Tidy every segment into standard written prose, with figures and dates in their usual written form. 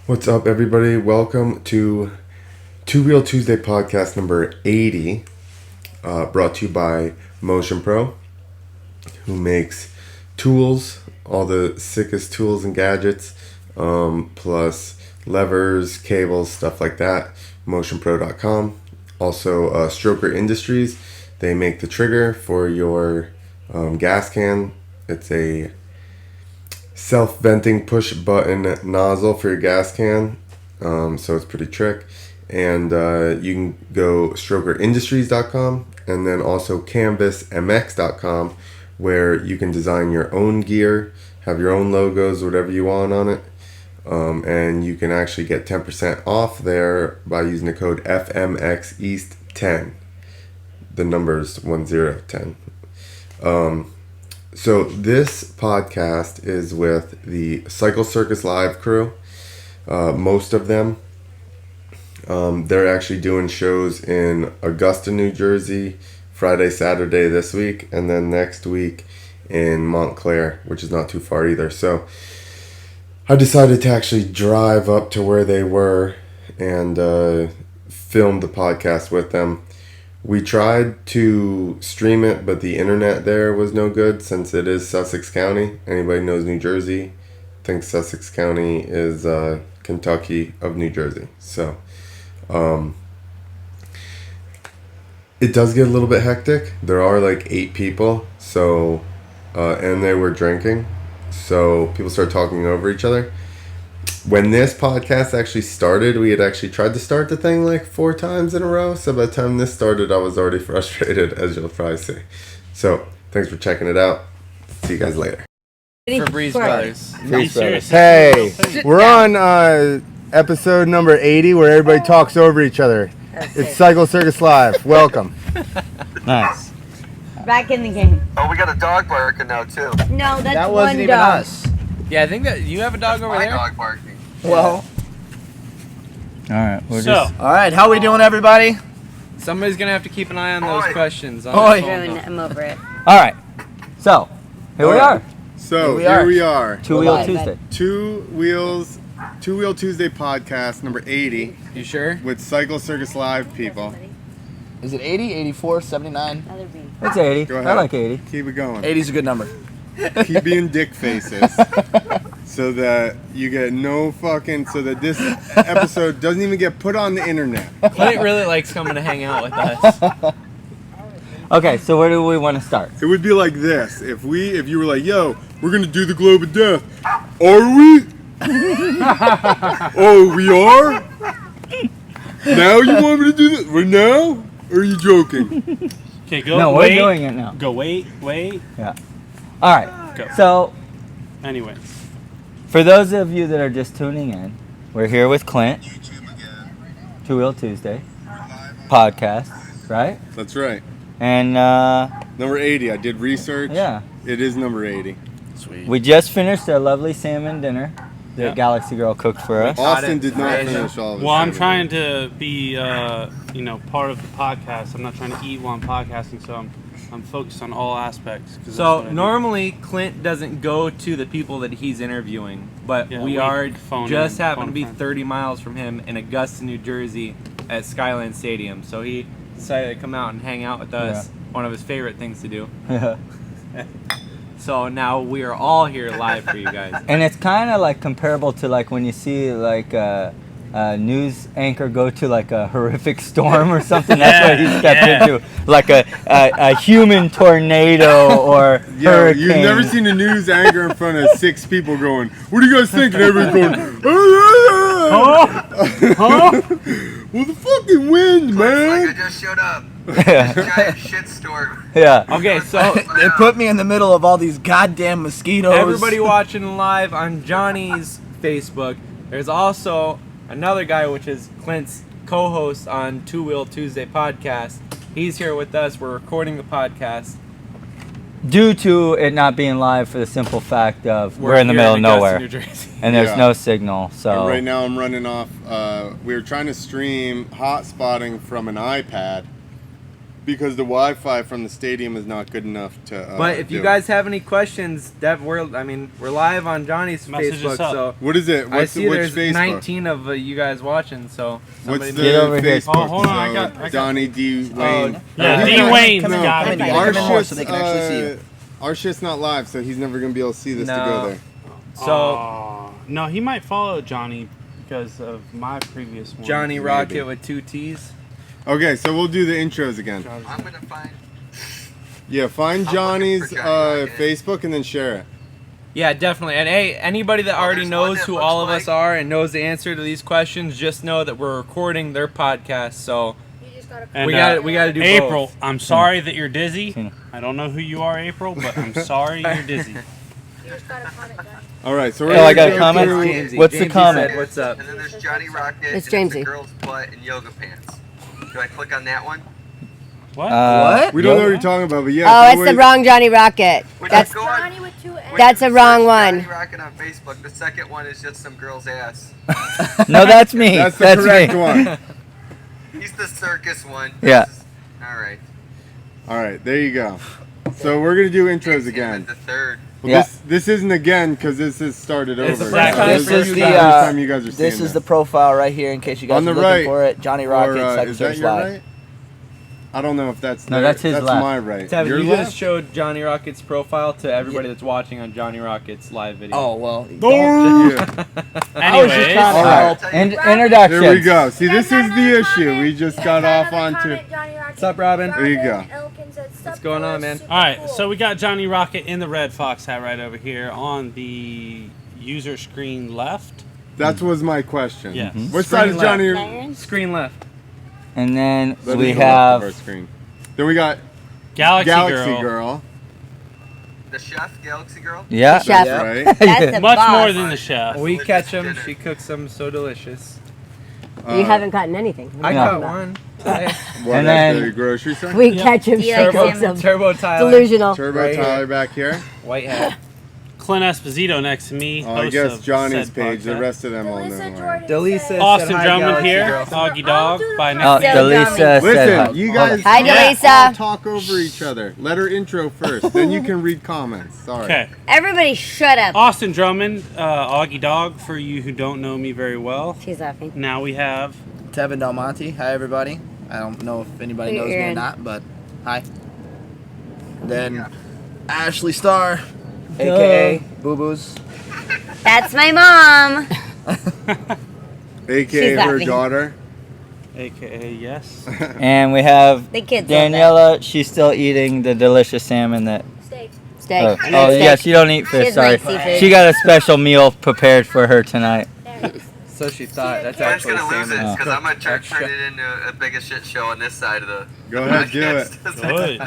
What's up, everybody? Welcome to Two Wheel Tuesday podcast number 80, brought to you by Motion Pro, who makes tools, all the sickest tools and gadgets, plus levers, cables, stuff like that. MotionPro.com. Also, Stroker Industries. They make the trigger for your gas can. It's a self-venting push button nozzle for your gas can, so it's pretty trick. And you can go strokerindustries.com and then also canvasmx.com, where you can design your own gear, have your own logos, whatever you want on it, and you can actually get 10% off there by using the code FMXEast10. The number's 1010. So this podcast is with the Cycle Circus Live Crew. Most of them. They're actually doing shows in Augusta, New Jersey, Friday, Saturday this week, and then next week in Montclair, which is not too far either. So I decided to actually drive up to where they were and film the podcast with them. We tried to stream it, but the internet there was no good since it is Sussex County. Anybody knows New Jersey thinks Sussex County is Kentucky of New Jersey. So it does get a little bit hectic. There are like 8 people, so and they were drinking, so people start talking over each other. When this podcast actually started, we had actually tried to start the thing like 4 times in a row. So by the time this started, I was already frustrated, as you'll probably see. So thanks for checking it out. See you guys later. For Breeze Brothers. Breeze Brothers. Hey, we're on episode number 80 where everybody talks over each other. It's Cycle Circus Live. Welcome. Nice. Back in the game. Oh, we got a dog barking now too. No, that's That one wasn't even dog. us. Yeah, I think that you have a dog over My there. dog barking. Well. All right. So, All right. How we doing, everybody? somebody's gonna have to keep an eye on those Oi. questions. On Oi. the phone, Ruin though. it. I'm over it. All right. So here we Alright. are. So Here here we we are. Two Wheel Bye-bye. Tuesday. Two Wheel Tuesday podcast number 80 You sure? with Cycle Circus Live people. Is it 80, 84, 79? Another bee. It's 80. Go I ahead. like 80. Keep it going. 80's a good number. Keep being dick faces so that you get no fucking, so that this episode doesn't even get put on the internet. Clint really likes coming to hang out with us. Okay. So where do we want to start? It would be like this if you were like, yo, we're gonna do the globe of death. Are we? Oh, we are? Now you want me to do this? Right now? Or are you joking? Okay, go. No, wait. we're doing it now. Go. Wait. Yeah. All right. Go. So Anyways, for those of you that are just tuning in, we're here with Clint. Two Wheel Tuesday podcast, right? That's right. And Number 80. I did research. yeah. It is number 80. sweet. We just finished our lovely salmon dinner that Yeah. Galaxy Girl cooked for us. Austin did not Amazing. finish all of it. Well, I'm trying to be, part of the podcast. I'm not trying to eat while I'm podcasting, so I'm focused on all aspects. 'Cause that's So what I do. normally Clint doesn't go to the people that he's interviewing, but Yeah, we we are phone just in, happen phone to be a friend. 30 miles from him in Augusta, New Jersey, at Skyline Stadium. So he decided to come out and hang out with us. One of his favorite things to do. So now we are all here live for you guys. And it's kind of like comparable to like when you see like a news anchor go to like a horrific storm or something. That's what he stepped into, like a human tornado or Yeah, hurricane. you've never seen a news anchor in front of 6 people going, what do you guys think? And everybody's going, well, the fucking wind, Like I man. just showed up. Yeah. Giant shitstorm. Yeah. Okay, so They put me in the middle of all these goddamn mosquitoes. everybody watching live on Johnny's Facebook, there's also another guy, which is Clint's co-host on Two Wheel Tuesday podcast. He's here with us. We're recording the podcast. Due to it not being live for the simple fact of we're in the here middle of Augusta, nowhere New Jersey. and there's Yeah. no signal. And So right now I'm running off, we were trying to stream hot spotting from an iPad, because the Wi-Fi from the stadium is not good enough to. But if you guys have any questions, we're live on Johnny's Message us Facebook, up. so What is it? I see which there's Facebook? 19 of you guys watching. So What's somebody the Get over here. Facebook? Oh, hold on, I got- Donnie D. Wayne. Yeah, He's D. not- Wayne's no, got it. Our Come in more shit's, so they can actually see you. Our shit's not live, so he's never gonna be able to see this to No. go there. So No, he might follow Johnny because of my previous one. Johnny Rocket with 2 T's. Okay, so we'll do the intros again. I'm gonna find. Yeah, find I'm looking Johnny's for Johnny Rocket. Facebook and then share it. Yeah, definitely. And hey, anybody that already there's one knows that who looks all of like- us are and knows the answer to these questions, just know that we're recording their podcast. So And, we got to do April, both. I'm sorry that you're dizzy. Tina. I don't know who you are, April, but I'm sorry you're dizzy. All right, so we're Oh, gonna I got a go comment? through- Jamesy. What's the Jamesy comment? said, what's up? And then there's Johnny Rocket. It's and Jamesy. a girl's butt in yoga pants. Do I click on that one? What? What? We don't know what Yeah. you're talking about, but yeah. Oh, so it's the wait- wrong Johnny Rocket. When That's you go on- Johnny with 2 N's. when That's you a wrong search one. Johnny Rocket on Facebook. The second one is just some girl's ass. No, that's me. That's the correct me. one. He's the circus one. Yeah. All right. All right, there you go. So we're gonna do intros Him again. at the third. Well, Yeah. this isn't again because this is started It's over. the first time This for is you the guys. First time you guys are this seeing is the profile right here in case you guys On are the looking right. for it. Johnny Or, Rocket, Cycle is that Circus your Live. right? I don't know if that's No, that's his That's left. my right. Tevin, Your you left? just showed Johnny Rocket's profile to everybody that's watching on Johnny Rocket's live video. Oh well. Yeah. Anyways, trying to All right. help. And introduction. There we go. See, this is the issue. We just got off onto. What's up, Robin? There you go. What's going on, man? all right, so we got Johnny Rocket in the red fox hat right over here on the user screen left. That was my question. Yes. What side is Screen Johnny? Screen left. And then That we is the left of our have screen. Then we got Galaxy, Galaxy Girl. The chef, Galaxy Girl. yeah. Chef. Yeah. Right. That's the Much boss. more than the chef. We catch them. She cooks them so delicious. You haven't gotten anything. What are I you No. got talking about? one. Hey, What And at then- the grocery store? We catch him. Do you like She cooks salmon? them. Turbo Tyler. Delusional. Turbo Right here. Tyler back here. White hat. Clint Esposito next to me. Oh, I host guess of Johnny's said page. The podcast. rest of them all know. already. Delisa Austin said hi, Drummond Galaxy here. Girl. Doggy Dog by Oh, next Yeah, Delisa said Listen, hi. you guys Hi, Yeah. Delisa. talk over each other. Let her intro first, then you can read comments. Sorry. Okay. Everybody shut up. Austin Drummond, Augie Dog, for you who don't know me very well. She's laughing. Now we have Tevin Del Monte. Hi everybody. I don't know if anybody Wait, knows me or Aaron. not, but hi. Then Ashley Starr, aka Boo Boos. That's my mom. AKA She's her laughing. daughter. AKA Yes. And we have The kids love Daniela. She's still eating the delicious salmon that. Steak. Oh, I oh love yeah, steak. she don't eat She fish. doesn't Sorry, like seafood. she got a special meal prepared for her tonight. So she thought. That's I'm actually gonna lose it salmon. because I'm gonna try to Extra. turn it into a bigger shit show on this side of the. Go ahead, do it. Good.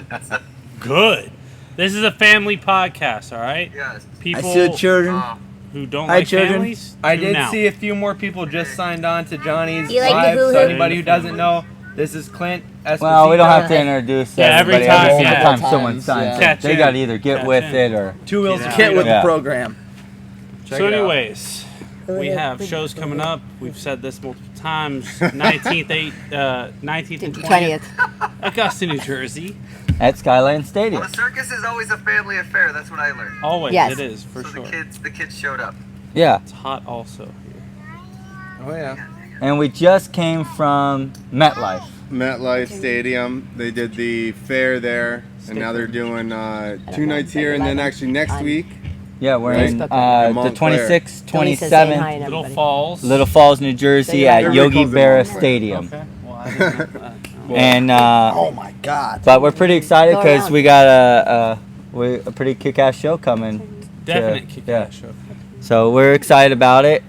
Good. This is a family podcast, all right? Yes. I People see the children. who don't Hi, like children. families, I tune did out. see a few more people just signed on to Johnny's You like the live. So hoo-hoo? anybody who doesn't know, this is Clint Esposito. Well, we don't have to introduce Yeah, every everybody time, every yeah. time someone Times, signs yeah. it. Catch They in. got to either get Catch with in. it or. Two wheels. Get of Get with Yeah. the program. Check So it out. anyways, we have shows coming up. We've said this multiple times. 19th and 20th. 20th. Augusta, New Jersey. At Skyline Well, Stadium. the circus is always a family affair. That's what I learned. Always, Yes. it is, for so sure. the kids showed up. Yeah, It's hot also here. Oh yeah. and we just came from MetLife. MetLife Stadium. They did the fair there, and now they're doing 2 nights here, and then actually next week. Yeah, we're Right. in In the Montclair. 26th, Delisa saying hi 27th, and Little everybody. Falls. Little Falls, New Jersey at Everybody Yogi calls it Berra Montclair. Stadium. Okay. Well, I didn't know that. And Oh my God. but we're pretty excited Go because around. we got a pretty kick-ass show coming. Definite to- kick-ass show. So we're excited about it.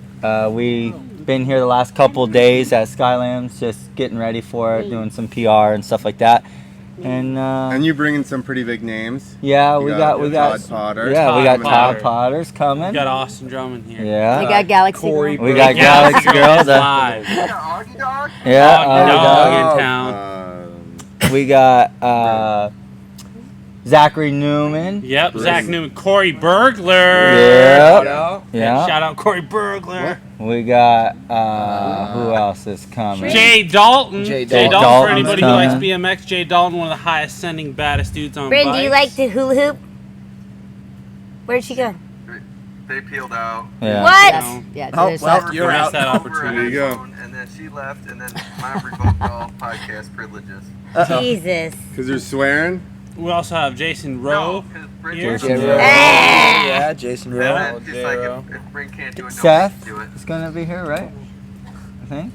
We've been here the last couple of days at Skylands, just getting ready for it, doing some PR and stuff like that. And And you bring in some pretty big names. yeah, You we got Todd Potter. yeah, we got Todd Todd Potter. Potters We coming. got Austin Drummond here. Yeah, We got Galaxy. Corey Girl. we got Galaxy Galaxy Girl. is the- live. Yeah, Augie Dog. Yeah, Dog Dog. in town. We got Zachary Newman. Yep, Zach Newman, Corey Burglar. Yeah. Shout out. Yeah. Shout out Corey Burglar. We got who else is coming? Jay Dalton. Jay Jay Dalton. Dalton, for anybody who likes Coming. BMX. Jay Dalton, one of the highest sending, baddest dudes on Bryn, bikes. do you like to hula hoop? Where'd she go? They peeled out. Yeah. What? No. Yeah, Oh, there's well, that. you're Missed out. that Over opportunity. a There you go. headphone, and then she left, and then mine revoked all podcast privileges. Jesus. Because you're swearing? We also have Jason Rowe. because Bryn Here. Jason. Jason Rowe. Ah! Yeah, Jason And Rowe. then she's like, if Bryn can't do it, Seth nobody can do it. is gonna be here, right? I think.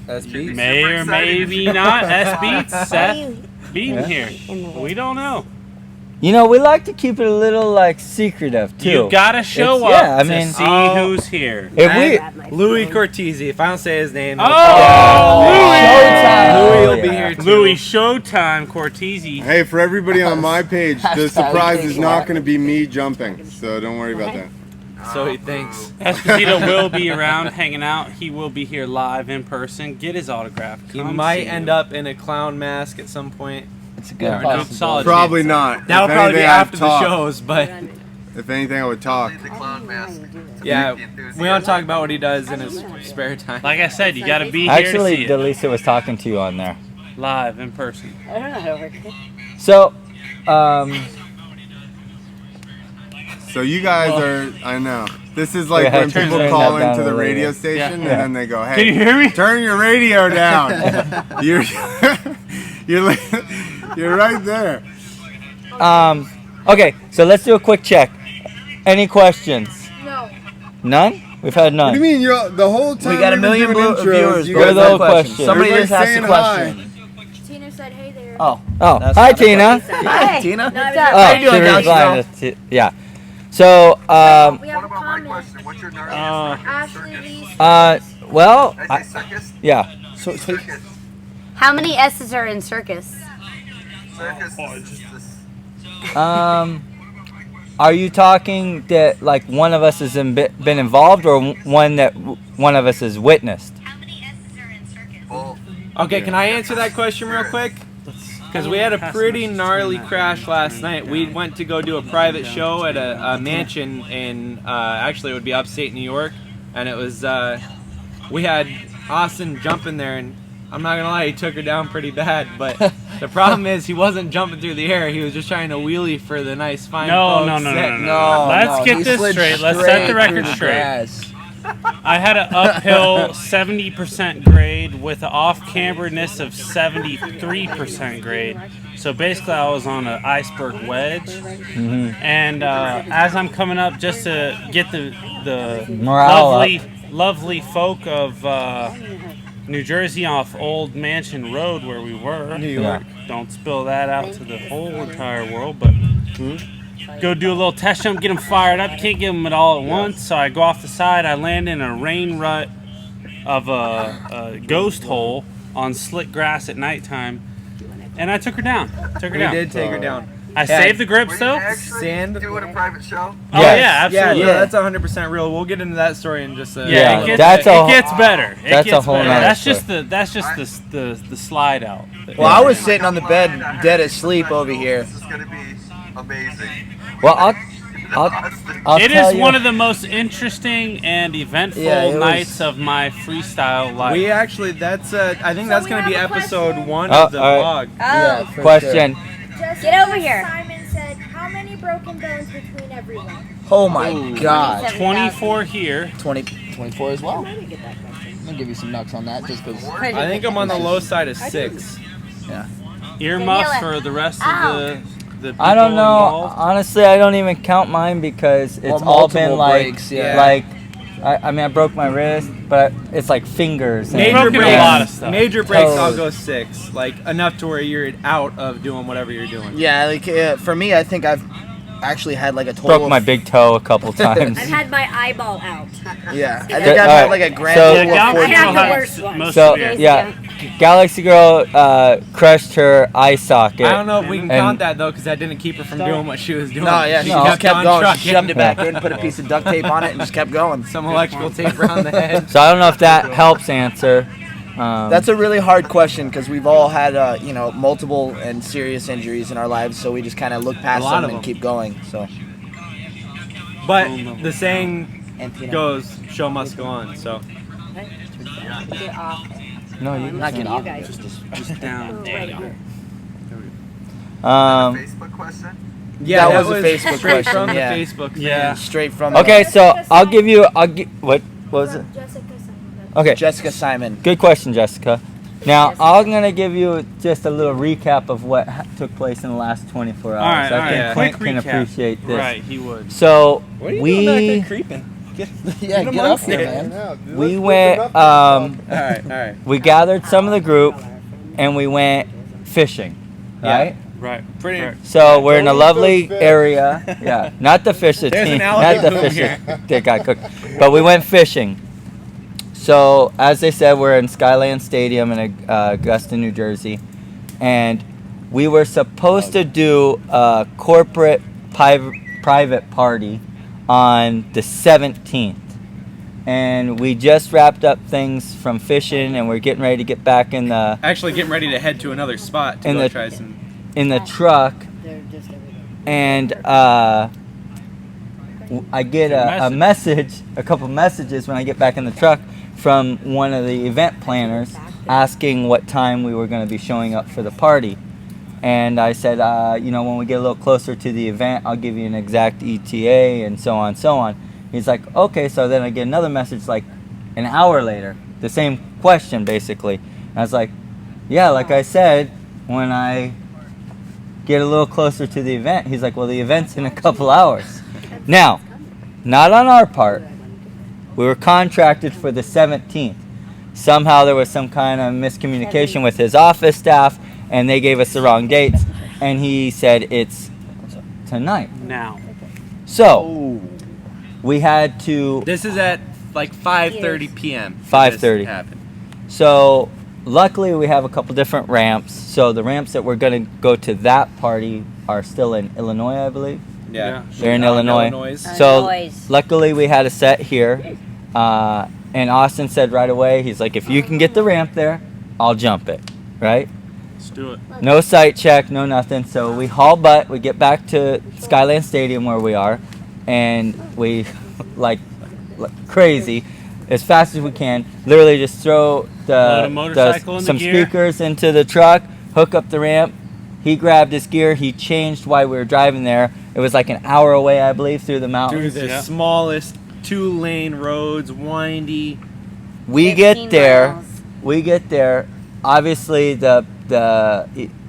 That's beat. May Super or excited. maybe not. S Beats. Why are Seth you Beaton Yeah. here. in the way? We don't know. You know, we like to keep it a little like secretive too. You gotta show It's- up yeah, I to mean- see Oh. who's here. If we Grab my Louis phone. Cortese. If I don't say his name, Oh, Showtime. Louis will Yeah. be here too. Louis Showtime Cortese. Hey, for everybody on my page, the Hashtag surprise big is not laugh. going to be me jumping, so don't worry about that. So he thinks. Esposito will be around hanging out. He will be here live in person. Get his autograph. He Come might see end him. up in a clown mask at some point. It's a Yeah. good Good possibility. solid Probably chance. not. That'll If probably be anything, I'd after the talk. shows, but If anything, I would talk. Leave the clown mask. to yeah, make the enthusiasm. we don't talk about what he does in his spare time. Like I said, you gotta be here to Actually, see it. Delisa was talking to you on there. Live in person. I don't know how to work it. So, So you guys are, I know. This is like Yeah, when turn people that call down into a the little radio bit. station Yeah. and then they go, hey, Can you hear me? turn your radio down. you're, you're right there. okay, so let's do a quick check. Any questions? No. None? We've had What none. do you mean? You're, the whole time We got a we've been million doing intros, viewers. you but What are guys the no whole questions. questions? Somebody Everybody's just asked a saying question. Tina said, hey there. Oh. Oh, That's hi not the Tina. question. Hey. Tina? What's Oh, up? How you doing, she was Galaxy blind. Girl? Yeah. So, We have What a about my comment. question? What's your gnarliest Ashley circus? Lee. well, Did I say circus? yeah. So, Circus. How many S's are in circus? Circus. Oh, is this- Are you talking that like one of us has been involved, or one that one of us has witnessed? Both. Okay, can I answer that question real quick? Because we had a pretty gnarly crash last night. We went to go do a private show at a mansion in, actually it would be upstate New York. And it was, we had Austin jumping there, and I'm not gonna lie, he took her down pretty bad. But the problem is he wasn't jumping through the air, he was just trying to wheelie for the nice fine No, folks no, no, that- no, no. Let's he get this slid straight. Let's set the through record the straight. grass. I had an uphill 70% grade with an off-camberness of 73% grade. So basically, I was on an iceberg wedge. And as I'm coming up, just to get the Morale lovely folk of New Jersey off Old Mansion Road where we were. New York. Don't spill that out to the whole entire world, but go do a little test jump, get them fired up. Can't get them at all at once, so I go off the side. I land in a rain rut of a ghost hole on slick grass at nighttime, and I took her down. We did take her down. I Yeah, saved the grips Were you though. actually Sand. doing a private show? Oh Yes. yeah, Yeah, absolutely. no, that's 100% real. We'll get into that story in just a Yeah, it gets, that's it a- gets better. It that's a gets whole better. nother That's story. just the slide out. Well, I was sitting on the bed, dead asleep over here. This is gonna be amazing. Well, I'll It tell is you. one of the most interesting and eventful Yeah, it was- nights of my freestyle life. We actually, I think that's we going to be have a episode question. 1 Oh, of the alright. vlog. Yeah, for Question. Jessica Get over here. Simon said, how many broken bones between everyone? Oh my God. 24 here. 24 as well. I'm gonna give you some nucks on that just because. I think I'm on the low side of 6. Earmuffs Daniela. for the rest Ow. of the people I don't know. involved. Honestly, I don't even count mine because it's Well, all been multiple like, breaks, yeah. like, I mean, I broke my wrist, but it's like fingers. and- Major Major broken a breaks, lot of stuff. major breaks, I'll Toes. go 6. Like, enough to where you're out of doing whatever you're doing. Yeah, like for me, I think I've actually had like a total. Broke my big toe a couple times. I've had my eyeball out. Yeah, I think Alright. I've had like a grand So- total Yeah, of Galaxy 40. have the Girl worst has one. most So severe. yeah, Galaxy Girl crushed her eye socket. I don't know if we can And- count that, though, because that didn't keep her from doing what she was doing. No, yeah, she No. just kept on going. She trucking. shoved it back in, put a piece of duct tape on it, and just kept going. Some electrical tape around the head. So I don't know if that helps answer. That's a really hard question because we've all had, multiple and serious injuries in our lives, so we just kind of look past lot them of and them. keep going. So But phone level the saying And peanut. goes, "Show must go on." So Get off. No, you Not get You off. guys. just down. Right here. Facebook question? yeah, That was a was Facebook straight question, from yeah. the Facebook. Yeah. Straight from Okay, so I'll give what was it? From Jessica Simon. Okay, Jessica Simon. good question, Jessica. Now, I'm going to give you just a little recap of what took place in the last 24 hours. All right, I think Clint Quick can recap. appreciate this. Right, he would. So, What are you we doing back there creeping? Yeah, get up there, man. we went All right. we gathered some of the group and we went fishing, Yeah. right? Right. Pretty. Right. So we're in a Don't eat lovely those fish. area. Yeah, not the fish that There's an not alligator the boom fish here. that got cooked, but we went fishing. So as they said, we're in Skyland Stadium in Augusta, New Jersey, and we were supposed to do a corporate private party on the 17th. And we just wrapped up things from fishing, and we're getting ready to get back in the Actually, getting ready to head to another spot to In go the- try some. truck, and I get a couple messages when I get back in the truck from one of the event planners asking what time we were going to be showing up for the party. And I said, when we get a little closer to the event, I'll give you an exact ETA and so on, so on. He's like, okay. So then I get another message like an hour later, the same question basically. And I was like, yeah, like I said, when I get a little closer to the event. He's like, well, the event's in a couple hours. Now, not on our part. We were contracted for the 17th. Somehow there was some kind of miscommunication with his office staff, and they gave us the wrong dates. And he said it's tonight. Now. So we had to. This is at like 5:30 p.m. 5:30. happened. So luckily we have a couple different ramps. So the ramps that we're going to go to that party are still in Illinois, I believe. Yeah. They're in Down Illinois. So luckily we had a set here. And Austin said right away, he's like, if you can get the ramp there, I'll jump it. Right? Let's do it. No site check, no nothing. So we haul butt. We get back to Skyland Stadium where we are. And we, like crazy, as fast as we can, literally just throw Load a motorcycle in the some gear. speakers into the truck, hook up the ramp. He grabbed his gear. He changed while we were driving there. It was like an hour away, I believe, through the Through mountains. the Yeah. smallest 2-lane roads, windy. We 15 get there. miles. We get there. Obviously, the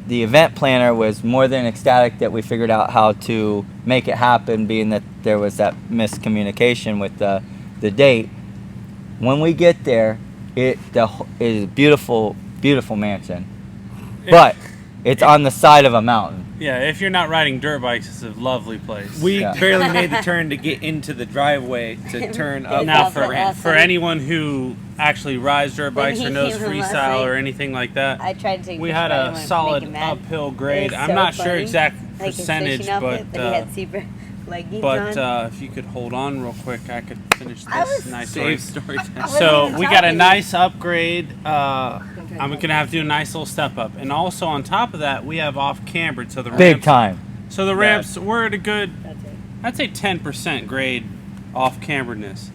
event planner was more than ecstatic that we figured out how to make it happen, being that there was that miscommunication with the date. When we get there, it is a beautiful, beautiful mansion, but it's on the side of a mountain. Yeah, if you're not riding dirt bikes, it's a lovely place. We Yeah. barely made the turn to get into the driveway to turn up Now, off the ramp. for anyone who actually rides dirt bikes or knows When he was freestyle like- or anything like that, I tried to take we pictures had of him a and make solid him mad. uphill It grade. was I'm so not sure funny. exact Like his percentage, fishing outfit, but he had zebra leggings on. if you could hold on real quick, I could finish I this was nice story. Save story time. wasn't So even we got a talking. nice upgrade. I'm gonna have to do a nice little step up, and also on top of that, we have off cambered, so the Big ramps. time. So the ramps we're at a good, I'd say 10% grade off camberedness.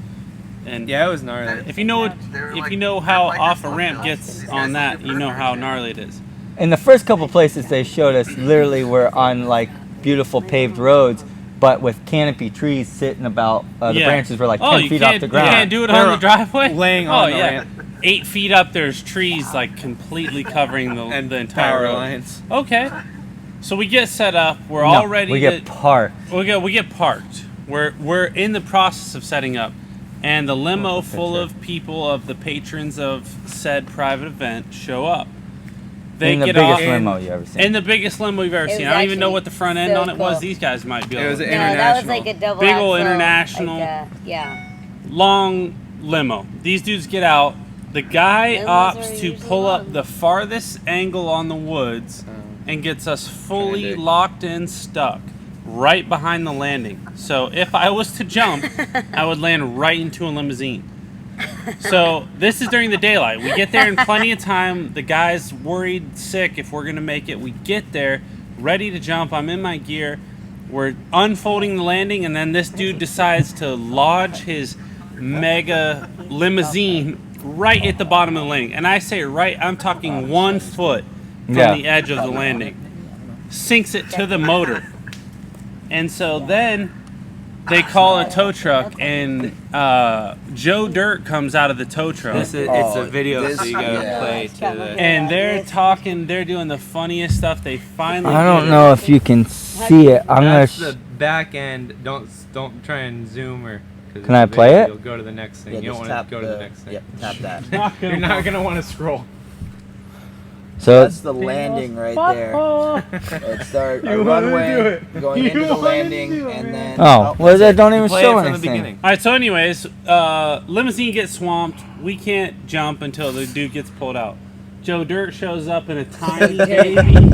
And Yeah, it was gnarly. if you know They're if like you know how dirt bikers off a look ramp now. gets These on guys that, look you know how perfect. gnarly it is. In the first couple places they showed us, literally were on like beautiful paved roads, but with canopy trees sitting about. The Yeah. branches were like Oh, 10 you feet can't, off the You ground. can't do it They're on the driveway. laying oh, on the yeah. ramp. 8 feet up, there's trees like completely covering And the entire power road. lines. Okay. So we get set up. We're No, all ready we to. get parked. We get parked. We're in the process of setting up, and the limo Oh, full picture. of people of the patrons of said private event show up. They In the get biggest off limo you ever seen. in the biggest limo you've ever It seen. was I don't even know actually what the front end so on it was. cool. These guys might be It able was to. an No, that was international. like a double Big ol' axle, international. Like yeah. Long limo. These dudes get out. The guy Limos opts are to usually pull up long. the farthest angle on the woods and gets us fully Kinda. locked in, stuck right behind the landing. So if I was to jump, I would land right into a limousine. So this is during the daylight. We get there in plenty of time. The guy's worried sick if we're gonna make it. We get there, ready to jump. I'm in my gear. We're unfolding the landing, and then this dude decides to lodge his mega limousine right at the bottom of the landing. And I say right, I'm talking 1 foot from the edge of the landing. Sinks it to the motor. And so then they call a tow truck, and Joe Dirt comes out of the tow truck. It's a video, so you gotta play to the... And they're talking, they're doing the funniest stuff. They finally I don't get know if you can see it. I'm gonna. That's the back end. Don't try and zoom or... 'cause Can I it's a play video, it? You'll go to the next thing. Yeah, You don't just want tap to go to the next thing. Yep, tap that. You're not gonna want to scroll. So That's the landing right there. Let's start a runway, going into the landing, and then... well, that don't even Play show it from the anything. beginning. All right, so anyways, limousine gets swamped. We can't jump until the dude gets pulled out. Joe Dirt shows up in a tiny baby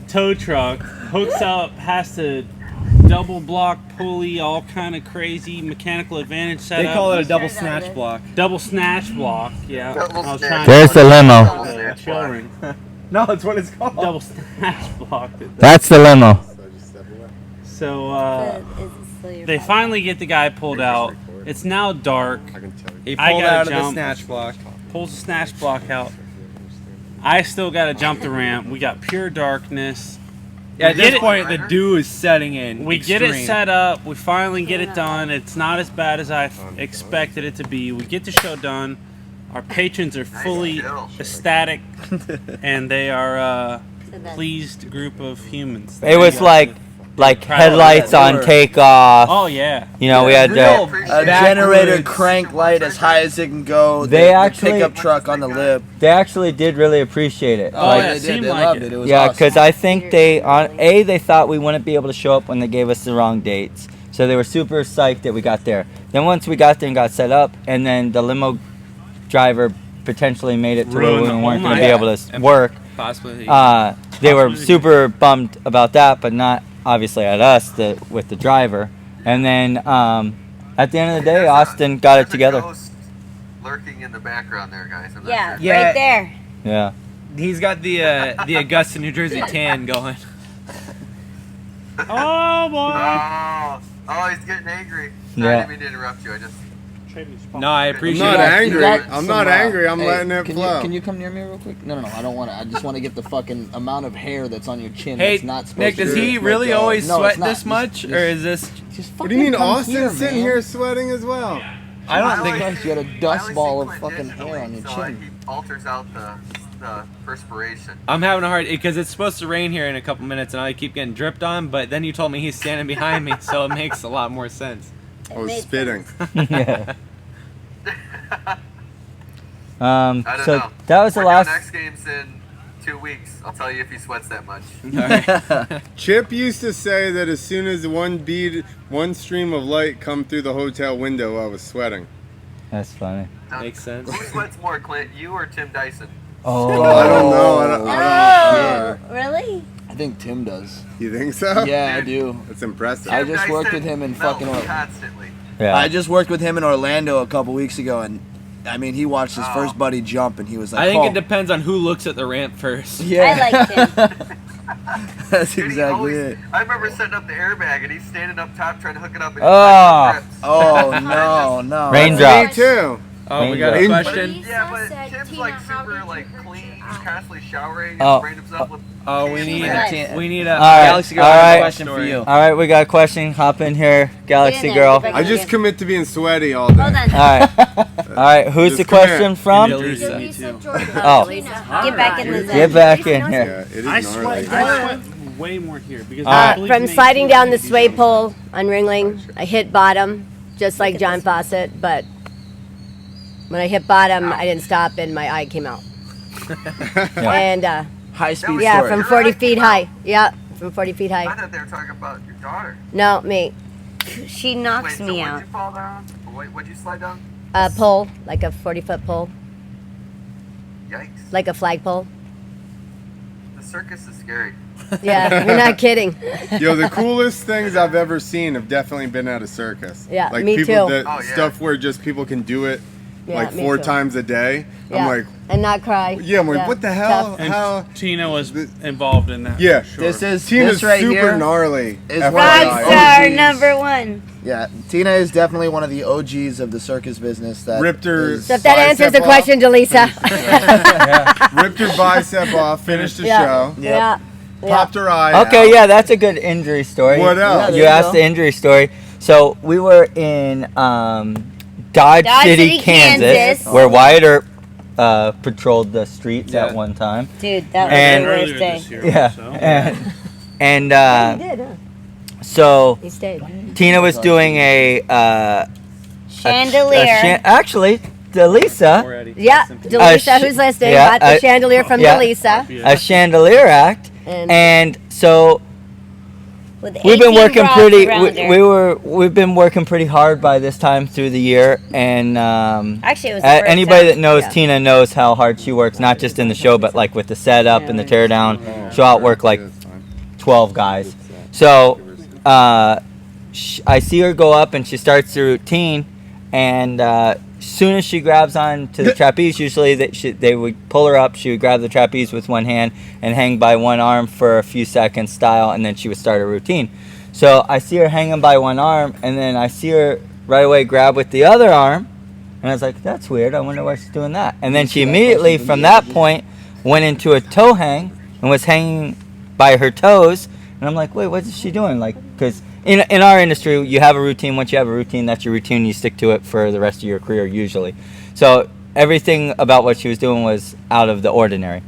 tow truck, hooks up, has to double block pulley, all kind of crazy mechanical advantage setup. They call it a double snatch block. Double snatch block. Yeah. Double I was snatch. trying There's to the limo. Double snatch block. children. No, that's what it's called. Double snatch block. That's the limo. So they finally get the guy pulled out. It's now dark. He I pulled gotta out of the jump. snatch block. Pulls the snatch block out. I still got to jump the ramp. We got pure darkness. Yeah, at get this it- point, the dew is setting in. We get it extreme. set up. We finally get it done. It's not as bad as I expected it to be. We get the show done. Our patrons are fully ecstatic, and they are a pleased group of humans. It was like headlights on takeoff. Oh yeah. You know, we had Real A generator crank light as high as it can go. They the actually- pickup truck on the lip. They actually did really appreciate it. Oh, Like, yeah, they it seemed They like loved it. it. It was yeah, awesome. because I think they thought we wouldn't be able to show up when they gave us the wrong dates, so they were super psyched that we got there. Then once we got there and got set up, and then the limo driver potentially made it to where Ruined we the whole weren't going to night. be able to work. Possibly. They were super bummed about that, but not obviously at us with the driver. And then at the end of the day, Austin got it There's a together. ghost lurking in the background there, guys. I'm not Yeah, sure. Yeah. right there. Yeah. He's got the Augusta, New Jersey tan going. Oh boy. Oh, he's getting angry. Yeah. Sorry, I didn't mean to interrupt you. I just... No, I I'm appreciate not it. angry. got I'm some, not angry. I'm hey, letting it can flow. can you come near me real quick? No, I don't want to. I just want to get the fucking amount of hair that's on your chin. Hey, that's not supposed Nick, to does be. he It's really like, always no, sweat it's not. this much, or is this? Just What do you mean, fucking come Austin's sitting man. here sweating as well? I don't always- think. Christ, you had a I dust always ball see of Clint fucking hair on your digitally, so chin. he alters out the perspiration. I'm having a hard because it's supposed to rain here in a couple minutes, and I keep getting dripped on. But then you told me he's standing behind me, so it makes a lot more sense. I was spitting. Yeah. I don't So know. that was the Our last. next game's in 2 weeks. I'll tell you if he sweats that much. All right. Chip used to say that as soon as one stream of light come through the hotel window, I was sweating. That's funny. Now, Makes sense. Who sweats more, Clint? You or Tim Dyson? Oh. I don't know. I don't Oh, really? I think Tim does. You think so? Yeah, I do. That's impressive. I Tim just worked Dyson with him in melts fucking constantly. Yeah. I just worked with him in Orlando a couple weeks ago, and I mean, he watched his first buddy jump, and he was like, I think "Oh." it depends on who looks at the ramp first. Yeah, I like him. That's Dude, he exactly always- it. I remember setting up the airbag, and he's standing up top trying to hook it up. And Oh. rips. Oh no. Raindrop. Me too. Oh, we got a Raindrop. question. Yeah, but Said, Tim's "Tina, like how super did like you hurt clean. your He's eye?" constantly showering. Oh. And spraying himself with. Oh, we need Yeah. we need a All right. Galaxy Girl All has a right. question for you. All right, we got a question. Hop in here, Galaxy Get in there, Girl. get back I in just there. commit to being sweaty all day. Hold on. All right, who's Just the come here. question from? Delisa. Me too. Oh. Get back in the zone. Get back in Yeah, here. it is I gnarly. sweat. I sweat way more here because From sliding down the sway pole on Ringling, I hit bottom, just like John Fawcett, but when I hit bottom, I didn't stop and my eye came out. And High speed yeah, story. from 40 feet high. Yeah, from 40 feet I high. thought they were talking about your daughter. No, me. She knocks Wait, so me what'd out. you fall down? Or what'd you slide down? A pole, like a 40-foot pole, Yikes. like a flagpole. The circus is scary. Yeah, you're not kidding. Yo, the coolest things I've ever seen have definitely been at a circus. Yeah, like me people too. that Oh, yeah. stuff where just people can do it Yeah, like me 4 too. times a day. Yeah. I'm like, and not cry. yeah, I'm like, what the hell? Tough. And How? Tina was involved in that. Yeah. for sure. This is Tina's this right super here. gnarly. is FYI. one of the Rockstar OGs. number one. Yeah, Tina is definitely one of the OGs of the circus business. That Ripped her is- So if that answers the bicep question, Delisa. off, ripped her bicep off, finished the show, Yeah. popped her eye Okay, out. yeah, that's a good injury story. What else? there You you asked go. the injury story. So we were in Dodge City, Kansas, where Wyatt Earp patrolled the streets at one time. Dude, that was And- the worst Earlier day. this year. Yeah, So. and He did, huh? so He stayed. Tina was doing Chandelier. actually, Delisa, Already. Yeah, Delisa, who's listening, yeah, got the chandelier from yeah. Delisa. a chandelier act, and so With we've been 18 working bras pretty. around her. We've been working pretty hard by this time through the year, and Actually, it was the first anybody time. that knows Yeah. Tina knows how hard she works, not just in the show, but like with the setup and the teardown. She'll outwork like 12 guys. So I see her go up and she starts the routine, and as soon as she grabs on to the trapeze, usually they would pull her up. She would grab the trapeze with one hand and hang by one arm for a few seconds style, and then she would start a routine. So I see her hanging by one arm, and then I see her right away grab with the other arm, and I was like, that's weird. I wonder why she's doing that. And then she immediately, from that point, went into a toe hang and was hanging by her toes. And I'm like, wait, what is she doing? Like, because in our industry, you have a routine. Once you have a routine, that's your routine. You stick to it for the rest of your career, usually. So everything about what she was doing was out of the ordinary.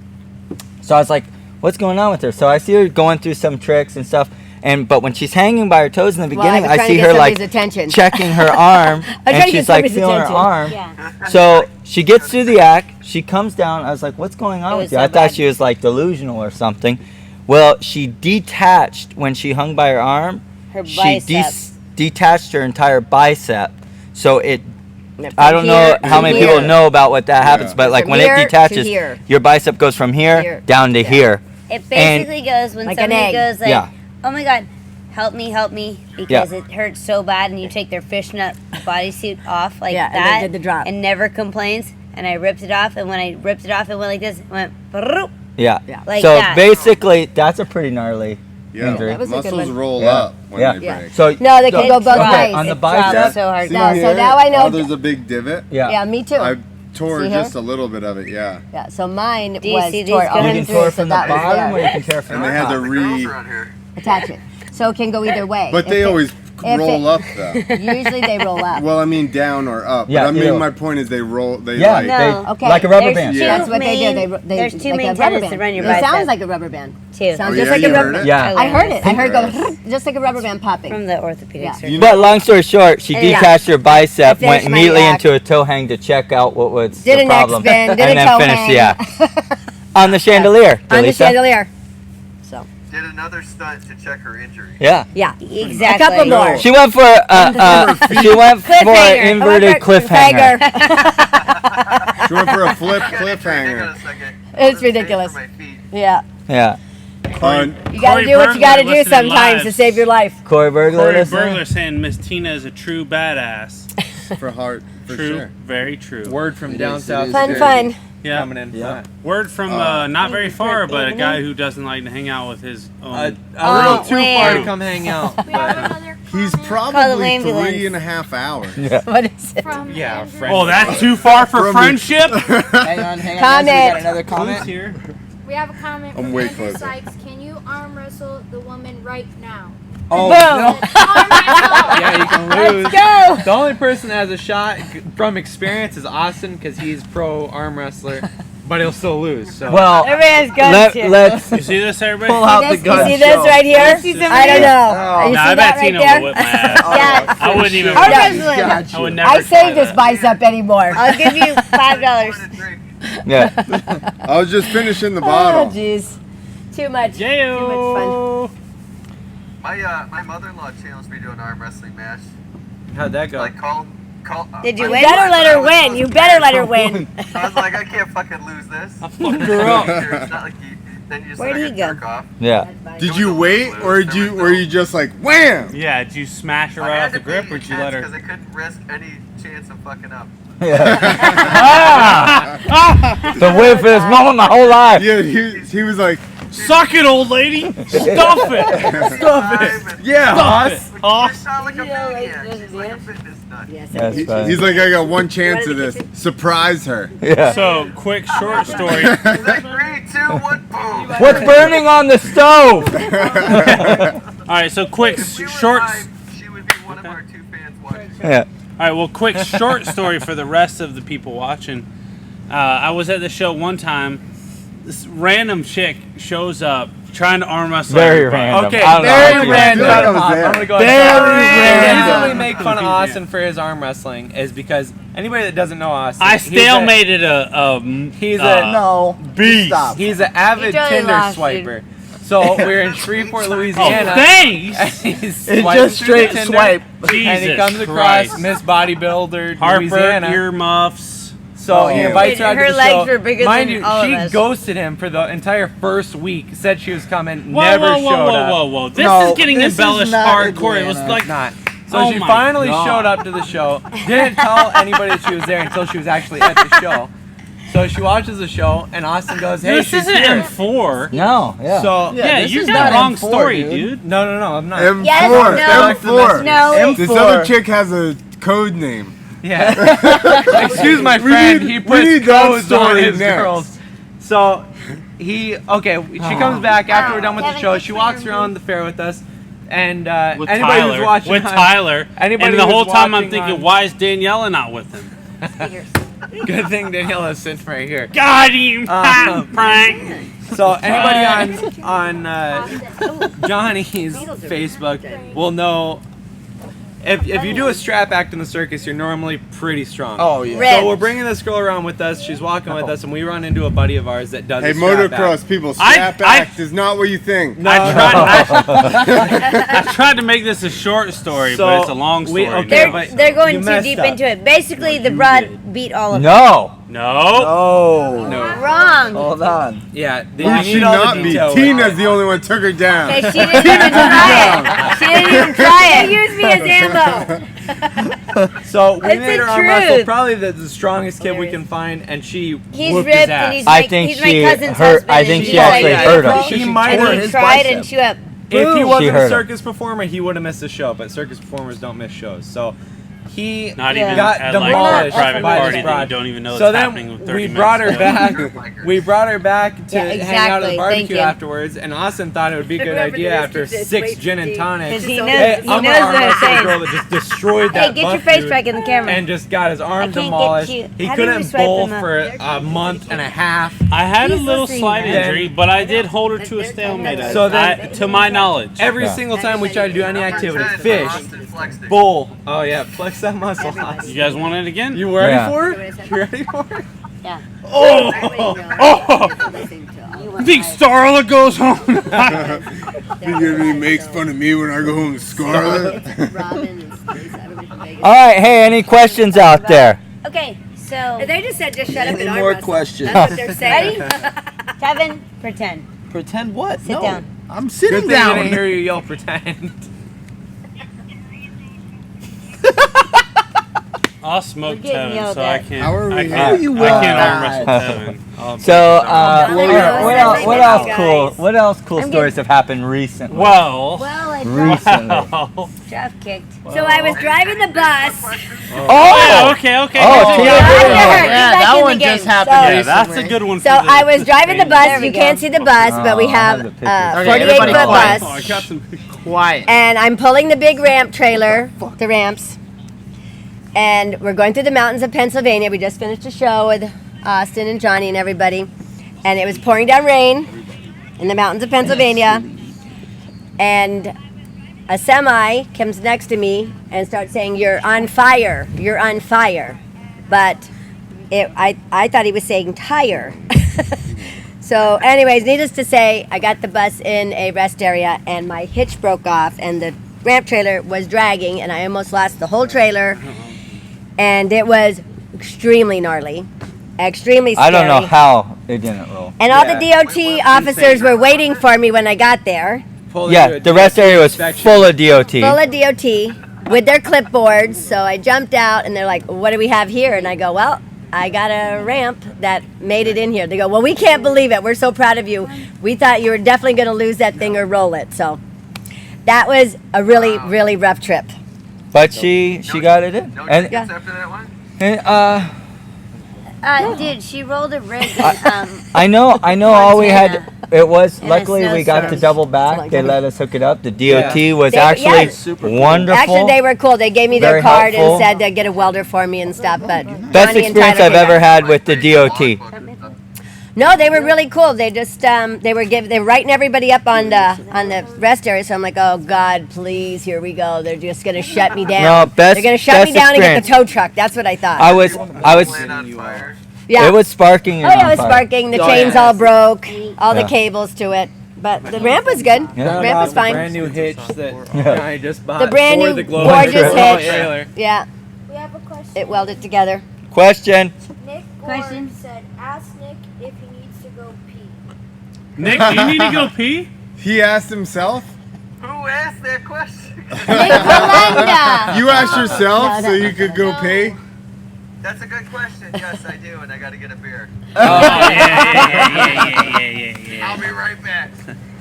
So I was like, what's going on with her? So I see her going through some tricks and stuff. But when she's hanging by her toes in the Well, I beginning, was I trying see to get her like somebody's attention. checking her arm, trying and to get she's like somebody's feeling her attention. arm. Yeah. So she gets through the act. She comes down. I was like, what's going on It with was you? so I thought bad. she was like delusional or something. Well, she detached when she hung by her arm. Her She bicep. detached her entire bicep. So it. From I don't know here how to many here. people know about what that happens, Yeah. but like From when here it to detaches, here. your bicep goes from here, Here. down to Yeah. here. It basically goes when Like an somebody egg. goes like, Yeah. "Oh my God, help me," because it hurts so bad, and you take their fishnet bodysuit off like Yeah, and that, they did the drop. and never complains. And I ripped it off, and when I ripped it off, it went like this. It went "Broop," Yeah. Yeah. like So that. basically, that's a pretty gnarly Yeah, injury. That was a good muscles one. roll Yeah. up when Yeah. they Yeah. break. So No, they can so- go both okay, ways. on the It drops bicep. so hard. See No, so here? now I know- How there's a big divot. Yeah. Yeah, me too. I tore See just here? a little bit of it, yeah. Yeah, so mine Do you was see these tore all guys? You the can way tear through, from so the that was bottom, or there. you can tear from And the they had top. to The girls around here. Attach it. So it can go either way. But If they it- always if roll it- up though. Usually they roll up. Well, I mean down or up. Yeah, but I mean either my way. point is they roll. They Yeah, like. No. they, Okay. like a rubber There's band. two That's what they do. main- They there's two like main a rubber tenants band. that run your It bicep. sounds like a rubber band. Two. Sounds Oh, just yeah, like you a rubber. heard it? Yeah. I heard it. I heard it Yeah. go just like a rubber band popping. From the orthopedic Yeah. surgeon. But long story short, she Yeah. detached her bicep, I went finished my immediately act. into a toe hang to check out what was Did the a neck problem, spin, did and a then toe finished hang. the act on the chandelier. On the Delisa. chandelier. So Did another stunt to check her injury. Yeah. yeah, Exactly. a couple more. She went for she went for an Cliffhanger. inverted cliffhanger. She went for a flip Hang cliffhanger. on a second. It's This is ridiculous. for my feet. Yeah, Yeah. you gotta Corey do what you gotta Bergler do listening sometimes to live. save your life. Corey Bergler. Corey listening? Bergler saying Miss Tina is a true badass. For heart, for True, sure. very true. Word from It down is, it south. is. Fun, Very fun. Yeah. Coming in Yeah. flat. Word from not very far, but a guy who doesn't like to hang out with his own. A little too Wayne. far to come hang out. We have But, another He's comment Call the probably ambulance. 3.5 hours. What is it? from yeah, Andrew. friend. Oh, that's too far for From- friendship. Hang on, guys. We Comment. got another Who's comment. here? We have a comment I'm from way Andrew closer. Sykes. Can you arm wrestle the woman right now? Oh, Boom. no. Arm wrestle! Yeah, you can lose. Let's go. The only person that has a shot from experience is Austin because he's pro arm wrestler, but he'll still lose. So Well, Everybody has guns here. let's You see this, everybody? Pull out the You gun see this show. right here? See some I don't know. Oh. You Nah, see I that bet right Tina will there? whip my ass. Yes. I wouldn't even. Arm I wrestling. would never. I try saved this that. bicep anymore. I'll give you $5. Wanted to drink. yeah. I was just finishing the Oh, bottle. jeez. Too much. Jayo. My mother-in-law challenged me to an arm wrestling match. how'd that go? Like call. Did you I- win? You better let her I was win. supposed You to better win. let her win. I was like, I can't fucking lose this. I fucked her up. It's not like you. Then you just Where'd like he a go? jerk off. Yeah. Did you wait, or did you? Were you just like wham? Yeah, did you smash her I right had off the to grip, be or did you let her? Because I couldn't risk any chance of fucking up. Been waiting for this moment my whole life. Yeah, he was like, Suck it, old lady. Stuff it. Stuff it. yeah, Hoss. You sound like a maniac. She's like a fitness nut. That's funny. he's like, I got one chance of this. Surprise her. Yeah. So, quick short story. He's like, 3, 2, 1, boom. What's burning on the stove? All right, so quick short. She would be one of our 2 fans watching. Yeah. All right, well, quick short story for the rest of the people watching. I was at the show one time. This random chick shows up trying to arm wrestle. Very everybody. random. Okay, I don't know very how she random. got was I'm there. gonna go Very The reason random. we make fun of Austin for his arm wrestling is because anybody that doesn't know Austin, I he's stalemated He's a beast. Stop. He's an avid He totally Tinder lost, swiper. So we're in Shreveport, Oh, Louisiana. thanks. He's It's swiping just through the straight Tinder, swipe. and he Jesus comes across Christ. Miss Bodybuilder Harper Louisiana. earmuffs. So he invites her out Her to the legs show. were bigger Mind than you, all of she us. ghosted him for the entire first week. Said she was coming, Whoa, never whoa, whoa, showed whoa, up. whoa, whoa! This No, is getting this is embellished not hardcore. It was Atlanta. like, Not. So Oh she my finally God. showed up to the show. Didn't tell anybody that she was there until she was actually at the show. So she watches the show, and Austin goes, "Hey, this she's isn't here." M4. No, yeah. So Yeah, this you is got not the wrong M4, story, dude. dude. no, I'm not. M4. Yes, no. M4. No. This M4. other chick has a code name. Yeah. Excuse my friend. need- He we puts need that codes on story his next. girls. So she comes back after we're done with the Kevin, show. get She your walks room. around the fair with us, and With anybody Tyler. who's watching with on- Tyler. anybody And the who's whole time I'm watching thinking, on- why is Daniela not with him? Good thing Daniela's sitting right here. Got him! Prank! So anybody on Johnny's Facebook will know if you do a strap act in the circus, you're normally pretty strong. Oh, yeah. Red. So we're bringing this girl around with us. She's walking with us, and we run into a buddy of ours that does. Hey, a strap motocross act. people, strap act is not what you think. No, I tried to make this a short story, So, but it's a long story. okay, now. but They're going you too messed deep up. into it. Basically, the broad beat all of No. No. Oh. No. Wrong. Hold on. Yeah, Who you should need all the not be? detail with Tina's it. the only one who took her down. Okay, she didn't even try it. She didn't even try it. Use me as ammo. So we It's made the her arm wrestle truth. probably the strongest kid we can find, and she He's whooped ripped his ass. and he's I my, think he's she my cousin's hurt- husband. I and think she's she actually like, hurt him. "Well," She and might he have- tried and she went. If he She wasn't hurt a him. circus performer, he would have missed a show. But circus performers don't miss shows, so he Not Yeah. even got at like a demolished private by party this that you broad. don't even know So is happening then with 30 we minutes brought her ago. back. We brought her back to Yeah, hang out at exactly. the Thank barbecue you. afterwards, and Austin thought it would be a good idea after 6 gin and tonics. Because he knows, Hey, he I'm knows gonna what arm I'm wrestle a saying. girl that just destroyed that Hey, get your buff face dude back in the camera. and just got his arm can't get demolished. you. He How do you couldn't swipe bowl them up? for a month and a half. I had a He's little listening slight now. injury, but I did hold her to a stalemate. So then- to my knowledge. Every Yeah. single time we try to do any activity, 10, fish, Austin flexed it. bull. Oh yeah, flex that muscle. Austin. You guys want it again? You ready Yeah. for it? You ready for it? Yeah. Oh! Big Starla goes home. He makes fun of me when I go home to Scarlet. All right. Hey, any questions out there? Okay, so They just said just shut up Any and arm more wrestle. questions? That's what they're saying. Kevin, pretend. Pretend what? Sit no. down. I'm sitting Good thing I didn't down. hear you yell pretend. I'll smoke We're getting Tevin, yelled so I at. can't. How are we- I how can't, are you I can't arm well? wrestle Tevin. So, Blow your what nose. else? What else Guys. cool? What else cool I'm stories have happened recently? Well, Well, I Recently. well. drop kicked. So I was driving the bus. Oh, okay. Oh, Tina. Yeah, that one just happened Yeah, recently. that's a good one. So for the I was driving the bus. There we You go. can't see the bus, but we Oh, I have have the pictures. a Okay, 48 everybody foot quiet. Oh, I bus. got some. Quiet. And I'm pulling the big ramp trailer, the ramps. And we're going through the mountains of Pennsylvania. We just finished a show with Austin and Johnny and everybody. And it was pouring down rain in the mountains of Pennsylvania. And a semi comes next to me and starts saying, "You're on fire. You're on fire." But I thought he was saying tire. So anyways, needless to say, I got the bus in a rest area and my hitch broke off and the ramp trailer was dragging and I almost lost the whole trailer. And it was extremely gnarly, extremely scary. I don't know how it didn't roll. And all the DOT officers were waiting for me when I got there, Pulled Yeah, into a the rest area was inspection. full of DOT. full of DOT. with their clipboards. So I jumped out, and they're like, "What do we have here?" And I go, "Well, I got a ramp that made it in here." They go, "Well, we can't believe it. We're so proud of you. We thought you were definitely going to lose that thing or roll it." So that was a really, really rough trip. But she got it in. No And, tickets after that one? Dude, she rolled a rig and I know. All we had. Montana. It was In a luckily we got to snowstorm. double That's a long back. They time. let us hook it up. The DOT was They- actually yeah. Super cool. wonderful. Actually, they were cool. They gave me their Very card helpful. and said they'd get a welder for me and stuff. But Best Johnny and experience Tyler I've came ever back. had with the DOT. No, they were really cool. They just they were writing everybody up on the rest area. So I'm like, oh God, please, here we go. They're just gonna shut me down. No, best- They're gonna shut me best down and get the experience. tow truck. That's what I thought. I was. Land on fire. Yeah. It was sparking. Oh and yeah, on it was fire. sparking. The Oh, chains yeah. all broke. All Yeah. the cables to it. But the ramp was good. Yeah. The ramp was The fine. brand new hitch that Yeah. I just bought. The brand for new the Glow gorgeous Trailer. hitch. Trailer. Yeah, We have a question. it welded together. Question. Nick Question? Gord said, "Ask Nick if he needs to go pee." Nick, do you need to go pee? He asked himself. Who asked that question? Nick Belinda. You asked yourself No, no. so you could go No. pee. That's a good question. Yes, I do, and I got to get a beer. Oh, yeah. I'll be right back.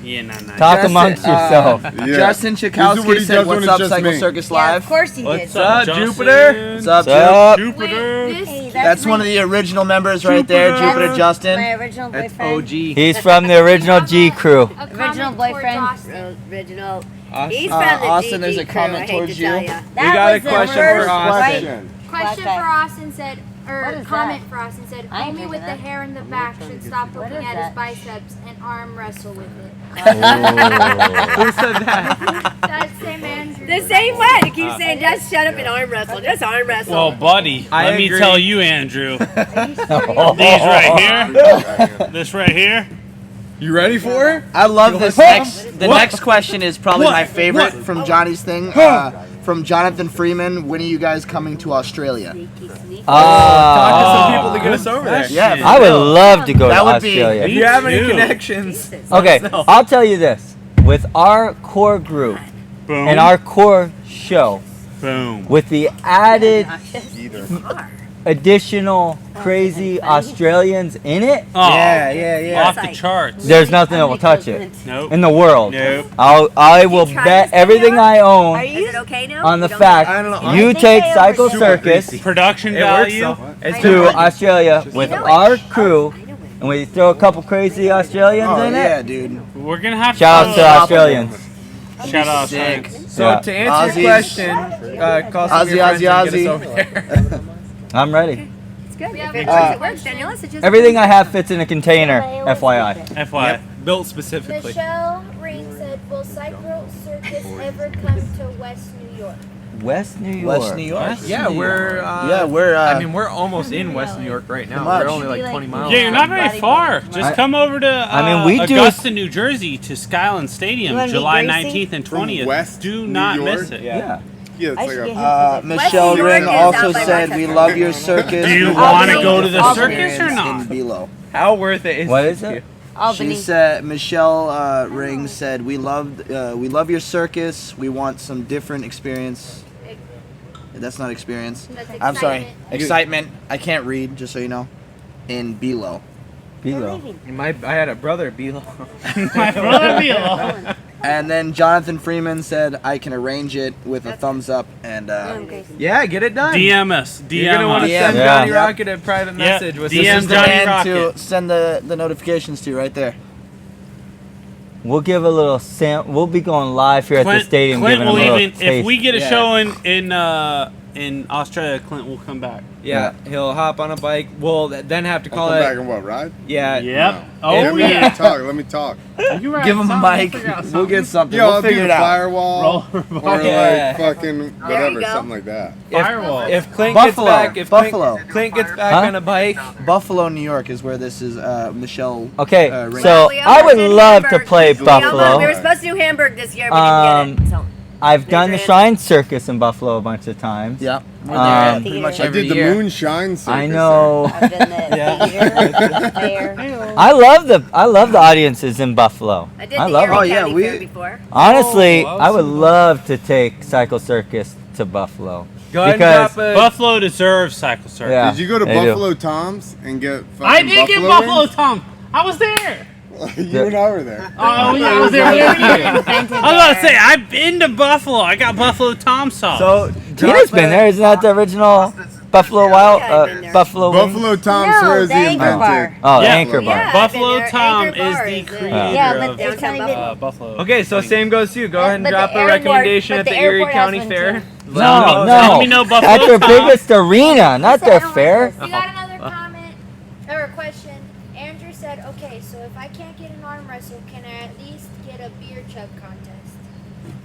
Yeah, no. Talk Justin, amongst yourself. Yeah. Justin This is what Chakowski he said, does when "What's it's up, just Cycle me." Circus Yeah, Live?" of course he did. What's up, Justin? Jupiter? What's up, What's up? Jupiter. This That's one of the original members right there, Jupiter. Jupiter Justin. My original That's boyfriend. OG. He's from the original G crew. a Original comment boyfriend. towards Austin. Original. Awesome. He's from the Austin, there's GG a comment crew, I hate towards to tell you. ya. That got a was the question first for Austin. Question. Question Flashback. for Austin said, or What is comment that? for Austin said, I ain't homie with the drinking that. hair in the back should stop What looking is at his that? biceps and arm wrestle with it. Who said that? That's Sam Andrew. The same one. He keeps saying, just shut up and arm wrestle. Just arm wrestle. Well, buddy, I let me agree. tell you, Andrew. These right here. This right here. You ready for it? I love this next. The next question is probably my favorite from Johnny's thing. From Jonathan Freeman. When are you guys coming to Australia? Talk to some people to get us over there. Yeah, I would love to go That to would be- Australia. If you have any too. connections, Okay, I'll tell you this. With our core group Boom. and our core show, Boom. with the added additional crazy Australians in it, Oh, yeah. off the charts. there's nothing that will touch it Nope. in the world. Nope. I will tried bet this thing everything out? I own Is it okay now? on the You don't fact I don't know. you I think take they Cycle overdo it. Circus Production It works value. though. It's to good. Australia with our crew, and we throw a couple crazy Australians Oh in yeah, it. dude. We're gonna have Shout out to to Australians. Shout out. Sick. So Yeah. to answer Aussies. your question, call some of your Aussie, friends and get Aussie. us over there. I'm ready. It's good. We If have it a works, it works. Danielle, it's just Everything I have fits in a container, FYI. FYI. Built specifically. Michelle Ring said, "Will Cycle Circus ever come to West New York?" West New York. West New York. Yeah, we're. Yeah, we're. I mean, we're almost in West New York right now. Pretty We're much. only like 20 miles. Yeah, you're not very far. Just I- come over to I mean, we do- Augusta, New Jersey to Skyline Stadium, You wanna meet July Gracie? 19th and From 20th. West Do New not York? miss it. Yeah. Yeah, it's I like should a. get him to Michelle New York Ring is also out by said, "We Westchester. love your circus. Do you We want to love go to the your circus or experience not? in Below." How worth it is What it is to it? you? Albany. She said, Michelle Ring said, we love your circus. We want some different experience. That's not experience. That's I'm sorry. excitement. Excitement. I can't read, just so you know. In Below. Below. I had a brother, Bilo. My brother Below. And then Jonathan Freeman said, I can arrange it with a thumbs up. And Yeah, get it done. DM us. You're gonna want to DM. send Yeah. Johnny Yep. Rocket a private Yeah, message with DM this is the Johnny man Rocket. to send the notifications to right there. We'll give a little We'll be going live here at the stadium, Clint giving them will a little even taste. if we get a Yeah. show in Australia, Clint will come back. Yeah, he'll hop on a bike. We'll then have to I'll call come back it. and what, ride? Yeah. Yep. Yeah, Oh let me yeah. talk. Let me talk. You right, Give him a something. mic. We'll figure out We'll something. get something. Yeah, We'll I'll do figure it out. firewall or Yeah. like fucking There whatever, you go. something like that. Firewall. If Clint Buffalo. gets back, if Buffalo. Clint gets back Huh? on a bike, Buffalo, New York is where this is. Michelle. Okay, Ring. so We I almost would did love to Hamburg. play We Buffalo. were supposed to do Hamburg this year, but we didn't get it. So. I've done the Madrid. Shrine Circus in Buffalo a bunch of times. Yeah. We're Um, there pretty much I every did the year. moonshine circus. I know. I've done the Yeah. theater, fair. I love the audiences in Buffalo. I did I the love Erie it. Oh, yeah, County we- Fair before. Honestly, Oh, I would love to take Cycle Circus to Buffalo. Go ahead and Because drop a. Buffalo deserves Cycle Circus. Yeah, Did you go to they do. Buffalo Tom's and get fucking I did get Buffalo wings? Tom. I was there. You and I were there. Oh yeah, I was there. I was about to say I've been to Buffalo. I got Buffalo Tom sauce. So Tina's been there. Isn't that the original Buffalo Wild? Yeah, I've been there. Buffalo Wings? Buffalo Tom's No, where is the the Anchor inventor. Bar. Oh, Yeah. Anchor Bar. Yeah. Buffalo I've been there. Tom Anchor is Bar the is there. creator Yeah, but of it's not even. Buffalo. Okay, so same goes to you. Go ahead and But the drop a airport- recommendation but at the the Erie airport has County one Fair. too. No, Let me know Buffalo That's their Tom. biggest arena, not their fair. We got another comment or a question. Andrew said, "Okay, so if I can't get an arm wrestle, can I at least get a beer chug contest?"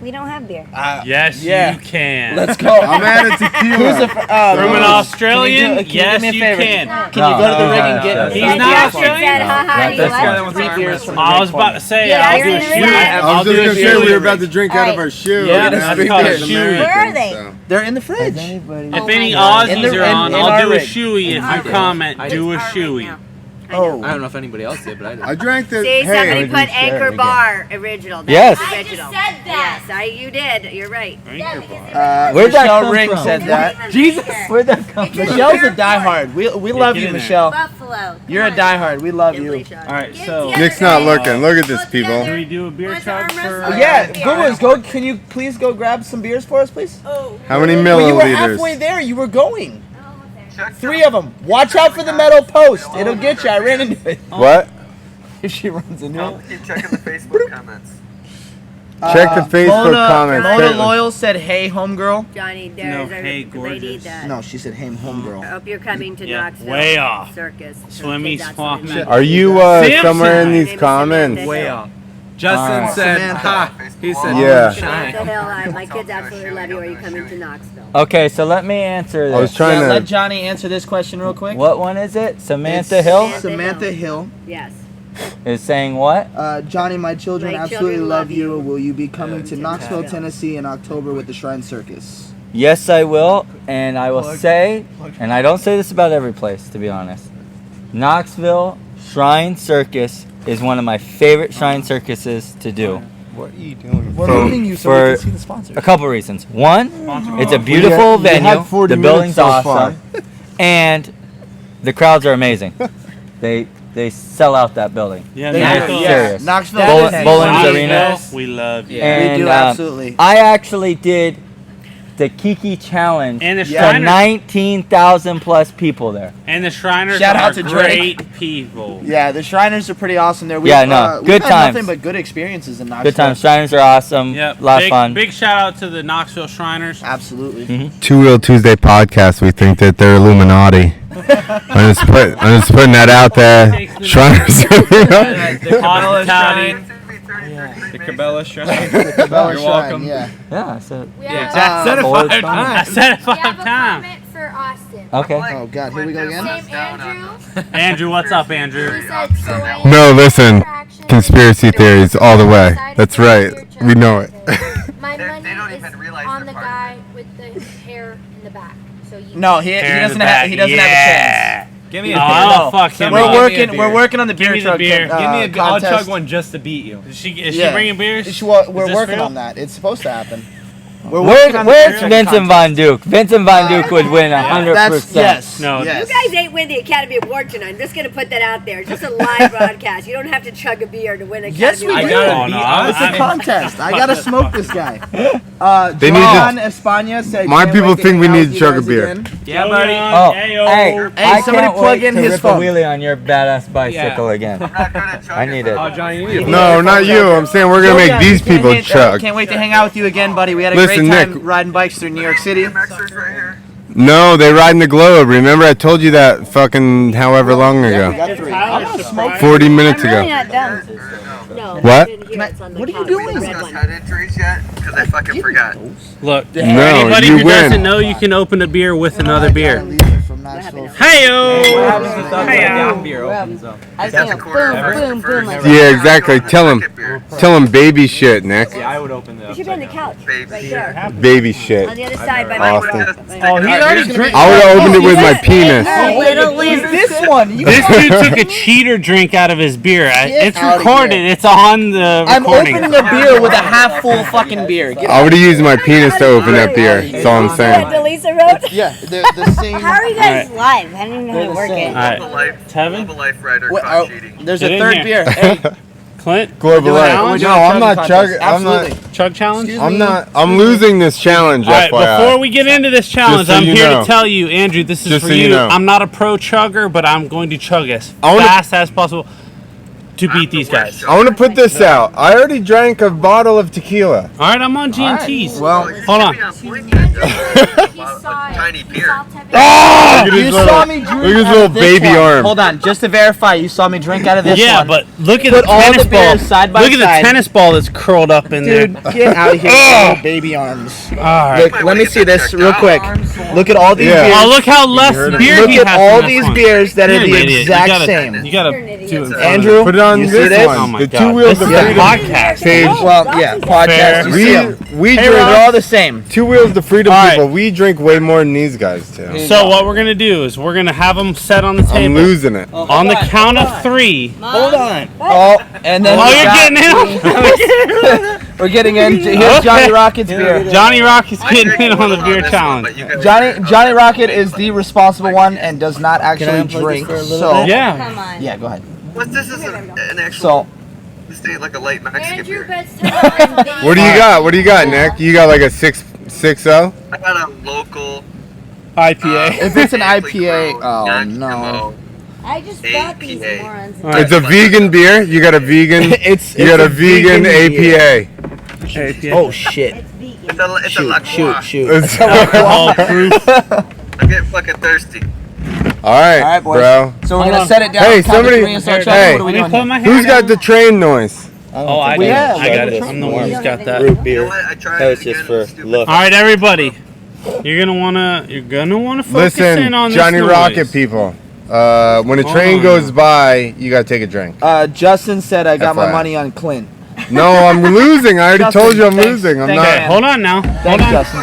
We don't have beer. Yes, Yeah. you can. Let's go. I'm out of tequila. Who's the From an Lewis, Australian, can you yes, do me a you favor? can. Can you go to the ring and get? He's Yeah, not Justin Australian? said, haha, That's you the guy that left. wants Three arm beers wrestle. from the I was ring about to say, Yeah, I'll you're do a in the shoe. ring. I I'll was do just a gonna say shoe. we were about to drink out of our shoe. Yeah, and that's drink called it a as shoey. Americans, Where are they? so. They're in the fridge. If any my God. Aussies In the- are on, in I'll our do a rig. shoey if you comment, do a shoey. Oh, I don't know if anybody else did, but I did. I drank the. See, somebody Hey, we put share it Anchor again. Bar original. That Yes. is I original. just said that. Yes, you did. You're right. Anchor Bar. Where'd that Michelle come Ring from? said that. Jesus, where'd that come from? Michelle's a diehard. We love get you, in there. Michelle. Buffalo. You're a diehard. We love you. All right, so Nick's not looking. Look at this, people. can we do a beer What's chug arm for? wrestle? Yeah, Googles, go. Can you please go grab some beers for us, please? How many Well, you were halfway milliliters? there. You were going. Check 3 of them. Watch out for the metal post. It'll get you. I ran into it. What? If she runs into I'll it. keep checking the Facebook comments. Check the Facebook Mona, comments. Mona Caitlin. Loyal said, "Hey, homegirl." Johnny, No, there's hey, a lady gorgeous. that. No, she said, "Hey, I homegirl." hope you're coming to Yeah, Knoxville way off. Circus. Swimmy That's swap what it man. is. Are you Simpson. somewhere in My these name is comments? Samantha Way Hill. off. Justin Alright. said, Samantha. ha. He said, Yeah. shine. Samantha Hill, my kids absolutely love you. Are you coming to Knoxville? Okay, so let me answer I was this. trying Let to. Johnny answer this question real quick. What one is it? Samantha It's Hill Samantha Hill. Yes. is saying what? Johnny, my children My absolutely children love love you. you. Will you be coming to Knoxville, Tennessee in October with the Shrine Circus? Yes, I will, and I will say, and I don't say this about every place, to be honest. Knoxville Shrine Circus is one of my favorite shrine circuses to do. What are you doing? We're For- moving you so for we can see the sponsors. A couple reasons. One, Sponsor it's a call. beautiful You had venue. 40 The minutes building's so awesome, far. and the crowds are amazing. They sell out that building. Yeah, They I'm do, Knoxville. yeah. serious. Knoxville. Bowling- is- Bowling's Knoxville, Arena. We love you. Yeah. We And do, absolutely. I actually did the Kiki Challenge And the to Shriners. 19,000 plus people there. And the Shriners Shout are out to Drake. great people. Yeah, the Shriners are pretty awesome there. Yeah, no, we've good had times. Nothing but good experiences in Knoxville. Good times. Shriners are awesome. Yep. A lot of big, fun. Big shout out to the Knoxville Shriners. Absolutely. Two Wheel Tuesday podcast. We think that they're Illuminati. I'm just putting that out there. Shriners. The Cabela Hospitality. Shrine. The Cabela Shrine. Bella You're Shrine, welcome. Yeah. Yeah. So We Yeah, have, Jack said it Always 5 fun. I times. said it we have 5 a times. comment for Austin. okay. Oh God, here we go again. Same Andrew. Andrew, what's up, Andrew? He said, so I No, listen. interaction Conspiracy theories all the way. That's right. We know it. My They money don't is even realize on they're the part of guy with the hair in the back. So you. No, he Hair in doesn't the have. back. He doesn't have a chance. Give me Oh, a I'll beer. fuck him Somebody up. give We're me a working. We're beer. working on the Give beer me the truck. beer. Give me a beer. I'll contest. chug one just to beat you. Is she Yeah. bringing beers? We're Is this working real? on that. It's supposed to happen. We're working on the Where's beer truck Vincent contest. Von Duke? Vincent Von Duke would win 100%. That's yes. No. Yes. You guys ain't win the Academy Award tonight. I'm just gonna put that out there. It's just a live broadcast. You don't have to chug a beer to win Academy Yes, we Award. do. gotta Oh, beat no, us. It's a contest. I gotta smoke this guy. They need John to- Espana said. My "Can't people wait to think we hang out need with to you chug a guys beer." again." Yeah, buddy. Oh, Ayo. hey, somebody I can't plug wait in to his rip phone. a wheelie on your badass bicycle again. I'm not gonna chug I need it. Oh, Johnny, you need a beer. No, not you. I'm saying we're gonna make these people chug. Can't wait to hang out with you again, buddy. We had a Listen, great time Nick. riding bikes through New York City. MXers right here. No, they ride in the globe. Remember, I told you that fucking however long We ago. got 3. Tyler, surprise. 40 minutes I'm really ago. not dumb. No. No. What? I didn't hear it's on the What are you couch, doing? the We red discussed one. head injuries yet? Because I fucking forgot. Look, No, anybody you who win. doesn't know, you can open a beer with another beer. From Knoxville. What Hey-o! happens if the down beer opens up? I That's a think quarter boom, of boom, the boom. first. Like Yeah, exactly. Tell him baby shit, Nick. Yeah, I would open the You should be on the couch, Baby. right there, Baby shit. on the other side by my Austin. mom. Oh, he already drank. I would have opened it with my penis. Little Is this one. This dude took a cheater drink out of his beer. It's outta recorded. here. It's on the I'm recording. opening a beer with a half full fucking beer. I would have used my penis to open that beer. That's all I'm saying. Delisa wrote. Yeah, they're the same. How are you guys live? I don't even know how to work it. All right. Tevin? Global Life Rider What, caught cheating. there's Get a in third here. beer. Hey, Clint? Global We're Life. doing No, I'm not contest. chugging. I'm Absolutely. not. Chug challenge? I'm not. I'm losing this challenge. All right, FYI. before we get into this challenge, Just so I'm you here know. to tell you, Andrew, this is Just for so you you. know. I'm not a pro chugger, but I'm going to chug as I wanna- fast as possible to beat these guys. I want to put this out. I already drank a bottle of tequila. All right, I'm on G&Ts. Well, hold on. Tiny beer. Oh! Look at his you little, saw me drink look at his out little of this baby one. arm. Hold on, just to verify, you saw me drink out of this Yeah, one. but look at Put the all tennis the ball. beers side by Look at side. the tennis ball that's curled up in Dude, there. get out of here, with your baby arms. All right. Look, let me see this real quick. Look at all these Yeah. beers. Oh, look how less beer Look he at has all in this these one. beers that You're are an the idiot. exact same. You gotta do it in front of Andrew, Put it on you see this this? one. Oh my the God. Two Wheels This of is a Freedom podcast. page. Well, yeah, podcast. You see 'em. We Hey, drink they're all the same. Two Wheels of Freedom All right. people. We drink way more than these guys too. So what we're gonna do is we're gonna have them set on the I'm table. losing it. On the count of 3. Hold on. Oh, and then Oh, we you're got- getting in. We're getting in. Here's Okay. Johnny Rocket's beer. Johnny Rock is getting in on the beer challenge. Johnny Rocket is the responsible one and does not actually drink. So Yeah. Come on. yeah, go ahead. What's this? Is an actual. So This ain't like a light Mexican Andrew beer. bets $10 What do you got? What do you got, Nick? You got like a 6.0? I got a local. IPA. if it's an organically IPA, grown, oh no, non-GMO. I just bought these APA. morons. All right. It's a vegan beer. You got a vegan. it's You got a vegan beer. APA. Oh shit! It's vegan. It's a La Croix. Shoot! It's- Alcohol proof. I'm getting fucking thirsty. All right, All right, boys. bro. So we're Hold gonna on. set it down. Hey, count to somebody- three and start hey, chugging. What are we Let me doing put here? my hair Who's got down. the train noise? Oh, I We do. have. I got it. We I'm the one who's got that. Root You know beer. what? I tried That was it just again, for stupid. look. All right, everybody. You're gonna wanna focus in Listen, on Johnny this Rocket noise. people. When a train on. goes by, you gotta take a drink. Justin said I got my FYI. money on Clint. No, I'm losing. I already Justin, told you I'm thanks. losing. I'm Thanks, not. Okay, hold on now. Hold Thanks, on. Justin.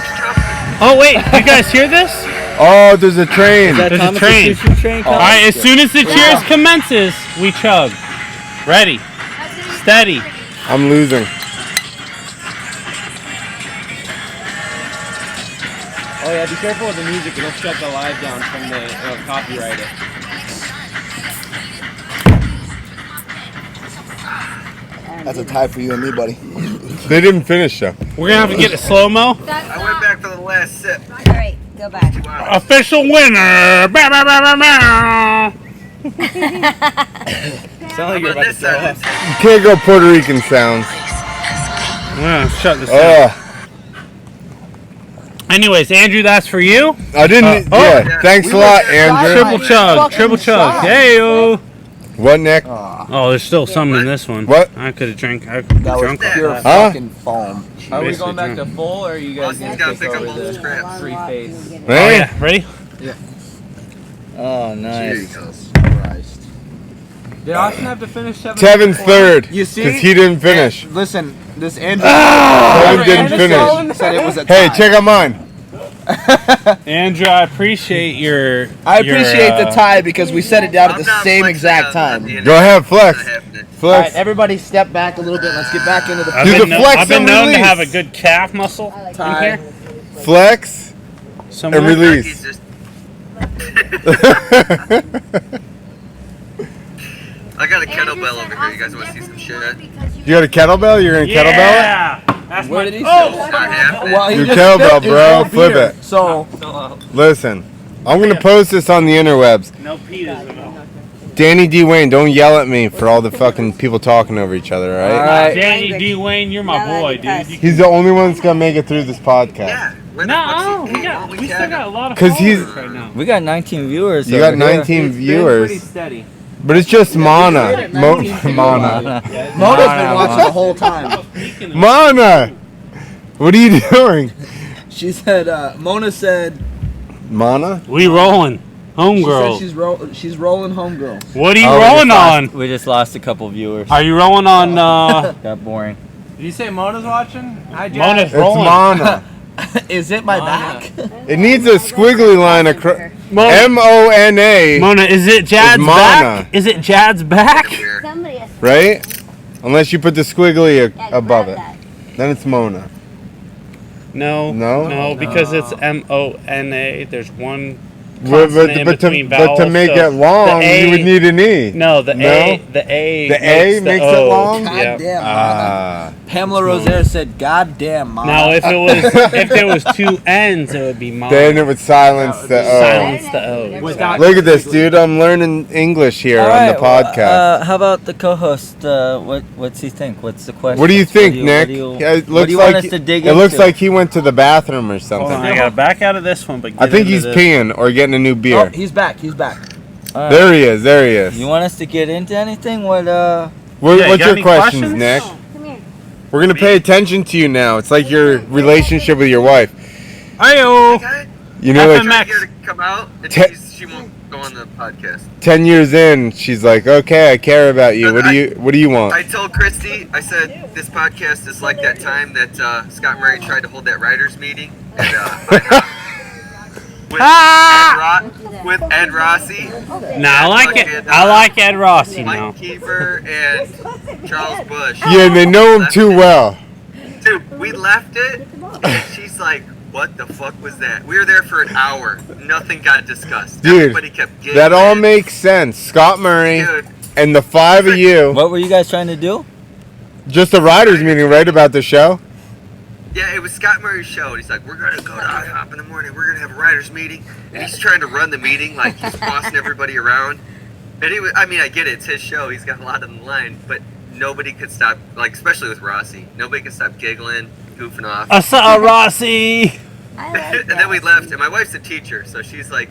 Oh wait, you guys hear this? Oh, there's a train. There's a train. All right, as soon as the cheers commences, we chug. Ready, steady. I'm losing. Oh yeah, be careful with the music. It'll shut the live down from the copyright it. That's a tie for you and me, buddy. They didn't finish though. We're gonna have to get a slow mo. I went back for the last sip. All right, go back. Official winner. Bow, bow, bow, bow, bow. Sound like you're about to throw up. You can't go Puerto Rican sounds. I'm gonna shut this down. Anyways, Andrew, that's for you. I didn't. Yeah. Thanks a lot, Andrew. Triple chug, triple chug. Hey yo. What, Nick? Oh, there's still some in this one. What? I could have drank. I could That was drunk off pure that. Huh? fucking foam. Are we Basically going back to drunk. full, or are you guys Austin's gonna gotta take pick up over all those the scraps. free face? Oh Hey, yeah, ready? Oh, nice. Jesus. Christ. Did Austin have to finish 7? Kevin's third. You see? Because he didn't finish. Listen, this Andrew. Kevin didn't Andrew finish. said it was a Hey, tie. check out mine. Andrew, I appreciate your. I appreciate the your, tie because we set it down at I'm the not same flexing exact on time. the Go ahead, flex. Not happening. All right, Flex. everybody step back a little bit. Let's get back into the I've Do been, the flex I've been and known to release. have a good calf muscle in tie. here. Flex Somewhere. and release. Just, I got a kettlebell over here. You guys want to see some shit? You got a kettlebell? You're gonna kettlebell Yeah. That's Where my, did he oh, It's not happening. Well, he Your just kettlebell, spilled his bro. whole Flip beer. it. So, it? Listen, I'm gonna post this on the interwebs. no pitas in it. Danny D. Wayne, don't yell at me for all the fucking people talking over each other, all right? Alright. Danny D. Wayne, you're my No, boy, because- dude. You He's the only one that's gonna make it through this podcast. Yeah. Where the No, fuck's he? we still got a lot of 'Cause he's- followers right now. We got 19 viewers. You got over here. 19 Pretty viewers, steady. but it's just Mana. Mana. Mona's been watching the whole time. Mana! What are you doing? She said, Mona said, Mana? We rolling, she homegirl. said she's rolling homegirl. What are you Oh, we just rolling lost- on? We just lost a couple viewers. Are you rolling on? Got boring. Did you say Mona's watching? Hi, Jack. Mona's It's rolling. Mana. Is it my back? It needs a squiggly line across. Mona. M-O-N-A. Mona, is it Jad's Mana. back? Is it Jad's back? Somebody has Right? Unless you put the squiggly above it. Then it's Mona. No. No? No, because it's M-O-N-A. There's one But, consonant in between vowels. to make so it long, the you would need an E. No, the A. The A. The A makes it O. long? Yeah. Goddamn, Ah. Pamela Rosaire said, "God damn, Mom." Now, if there was two N's, it would be Mom. Then it would silence the O. Silence the O. Without Look at this, dude. I'm learning English here All on right, the podcast. how about the co-host? What's he think? What's the question? What do you think, What Nick? do you, Yeah, it what looks do you like want us to dig it looks into? like he went to the bathroom or Hold something. on, I gotta back out of this one, but I get think into he's this. peeing or getting a new Oh, beer. he's back. He's back. All right. There he is. There he is. You want us to get into anything? What Yeah, What's you got your any questions, questions? Nick? Come here. We're gonna pay attention to you now. It's like your relationship with your wife. Ayo. You know, like FMX. Get her to come out, and Te- she won't go on the podcast. 10 years in, she's like, "Okay, I care about you. What do you want?" I told Christy, I said, this podcast is like that time that Scott Murray tried to hold that writers meeting at with Ed Rossi, Nah, I like it. I like Ed Rossi now. Mike Keefer, and Charles Bush. Yeah, and they know him too well. Dude, we left it, and she's like, what the fuck was that? We were there for an hour. Nothing got discussed. Dude, Everybody kept giggling. that all makes sense. Scott Murray Dude, and the five of you, What were you guys trying to do? just a writers meeting, right, about the show? yeah, it was Scott Murray's show, and he's like, we're going to go to IHOP in the morning. We're going to have a writers meeting. And he's trying to run the meeting like he's bossing everybody around. And he was, I mean, I get it. It's his show. He's got a lot on the line. But nobody could stop, like, especially with Rossi. Nobody could stop giggling, goofing off. I saw Rossi. I like And then we left, and my wife's a teacher, so she's like,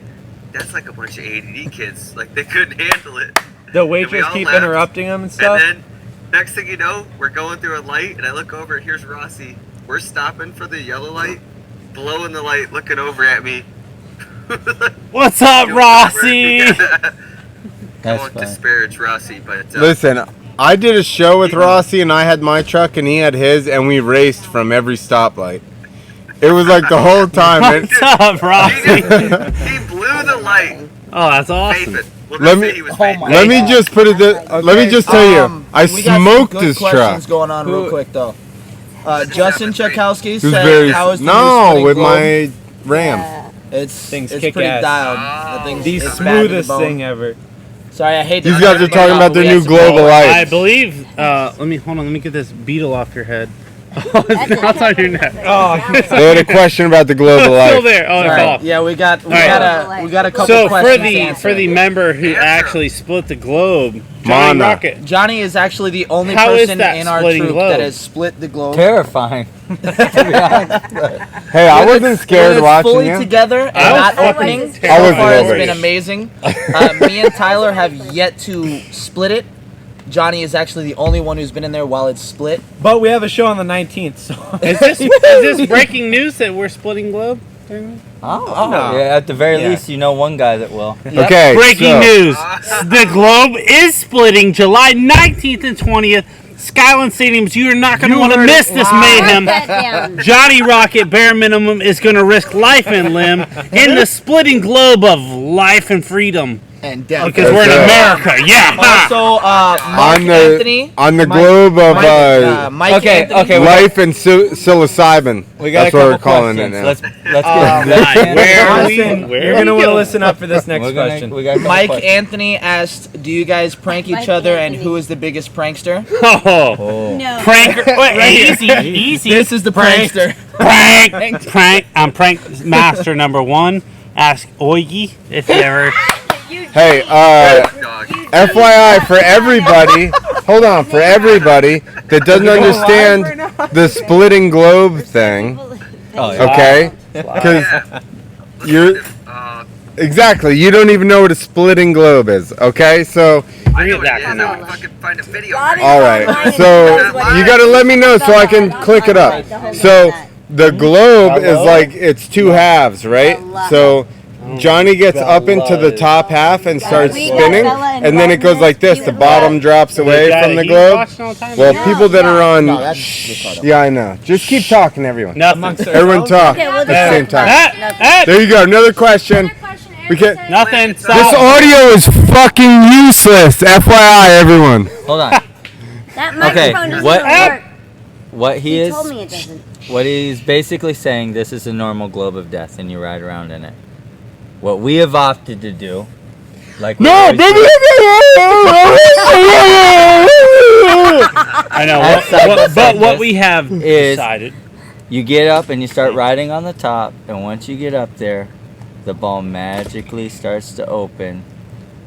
that's like a bunch of ADD kids. Like, they couldn't handle it. The And we waitress all keep left, interrupting him and stuff. And then, next thing you know, we're going through a light, and I look over, and here's Rossi. We're stopping for the yellow light, blowing the light, looking over at me. What's up, Rossi? I That's won't fine. disparage Rossi, but Listen, I did a show with Rossi, and I had my truck, and he had his, and we raced from every stoplight. It was like the whole time. What's up, Rossi? he blew the light. Oh, that's awesome. Vaping. We'll Let just me- say he was Oh vaping. my Let me God. just put it. Let me just tell you, I we got some smoked good his questions truck. going on real quick though. Justin Chakowski It was said, very "How is the new no spinning with globe?" my Ram. It's Thing's it's kick pretty ass. dialed. That thing's The it's bad to the smoothest bone. thing ever. Sorry, I hate to These guys are talking about their new global I lights. believe. Let me hold on. Let me get this beetle off your head. Oh, it's not on your neck. Oh, They had a question about the global Still light. there. Oh, it's Sorry. off. Yeah, we got right. we got a couple So for questions to the answer. member who Answer. actually split the globe, Johnny Mana. Rocket. Johnny is actually the only How is person that in our splitting troop globe? that has split the globe. Terrifying. To be honest. Hey, I When wasn't it's- scared when it's watching fully you. together and I was not fucking opening. So terrified. I wasn't far, it's worried. been amazing. Me and Tyler have yet to split it. Johnny is actually the only one who's been in there while it's split. but we have a show on the 19th, so Is this breaking news that we're splitting globe? Oh, No. yeah. At the very Yeah. least, you know one guy that will. Okay, Breaking so, news: the globe is splitting July 19th and 20th. Skyline Stadiums, you are not going to want to miss this mayhem. Write that down. Johnny Rocket, bare minimum, is going to risk life and limb in the splitting globe of life and freedom. And death. Because we're in Okay. America, yeah. Also, Mark on the Anthony. on the Mike- globe of Mike Okay, Anthony. okay, we life and psilocybin. We got That's a what we're couple calling questions. it now. Let's get Right, where are we? listen, Where you're are gonna we want to going? listen up for this next We're gonna- question. we got a couple Mike questions. Anthony asked, "Do you guys prank each Mike other, and Anthony. who is the biggest prankster?" Oh, No. pranker. Wait, easy. This is the Prank. prankster. Prank. I'm prank master number one. Ask Oigi if you ever. Hey, Dog. FYI for everybody, hold on, for everybody that doesn't understand the splitting globe thing, Oh, yeah. okay? Because Yeah. you're exactly, you don't even know what a splitting globe is, okay? So, I know Bring it what it back is. now. I would fucking find a video. Bobby- all right. So you got to let me know so I can click it up. So the globe is like it's two halves, right? So Johnny gets up into the top half and starts We got spinning, Bella and and then it goes like this. The bottom drops away Yeah, from the he's globe. watching all the time. Well, No, people that are on, No, that's Ricardo. yeah, I know. Just keep talking, everyone. Nothing. Everyone talk Okay, we'll at the just same time. That, There you go. Another question. Another question. We Andrew can't- said- nothing. This Stop. audio is fucking useless. FYI, everyone. Hold on. That Okay, microphone doesn't what- work. What he He is, told me it doesn't. what he's basically saying, this is a normal globe of death, and you ride around in it. What we have opted to do, like No, we always do- I know. That's But what this we have is- decided. You get up and you start riding on the top, and once you get up there, the ball magically starts to open,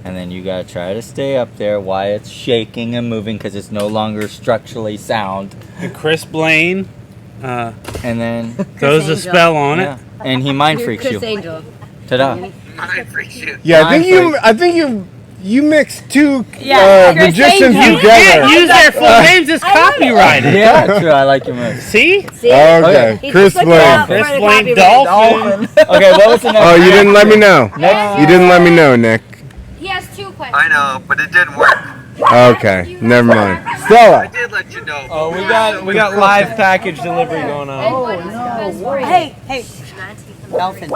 and then you gotta try to stay up there while it's shaking and moving because it's no longer structurally sound. And Chris Blaine And then, throws a Angel. spell on yeah, it. and he mind You're freaks Chris you. Angel. Ta-da! Mind freaks you. Yeah, I think you mixed two Yeah, Chris magicians Angel. You can't together. use their full names as copyrighted. Yeah, true. I like your move. See? See? Okay, He Chris just looked Blaine. it up Chris for the Blaine copyright. Dolphin. Okay, what was the next? Oh, you didn't let me know. Next. You didn't let me know, Nick. He has 2 questions. I know, but it didn't work. Okay, never mind. I Stella. did let you know. Oh, we got live package delivery going on. Hey, dolphin.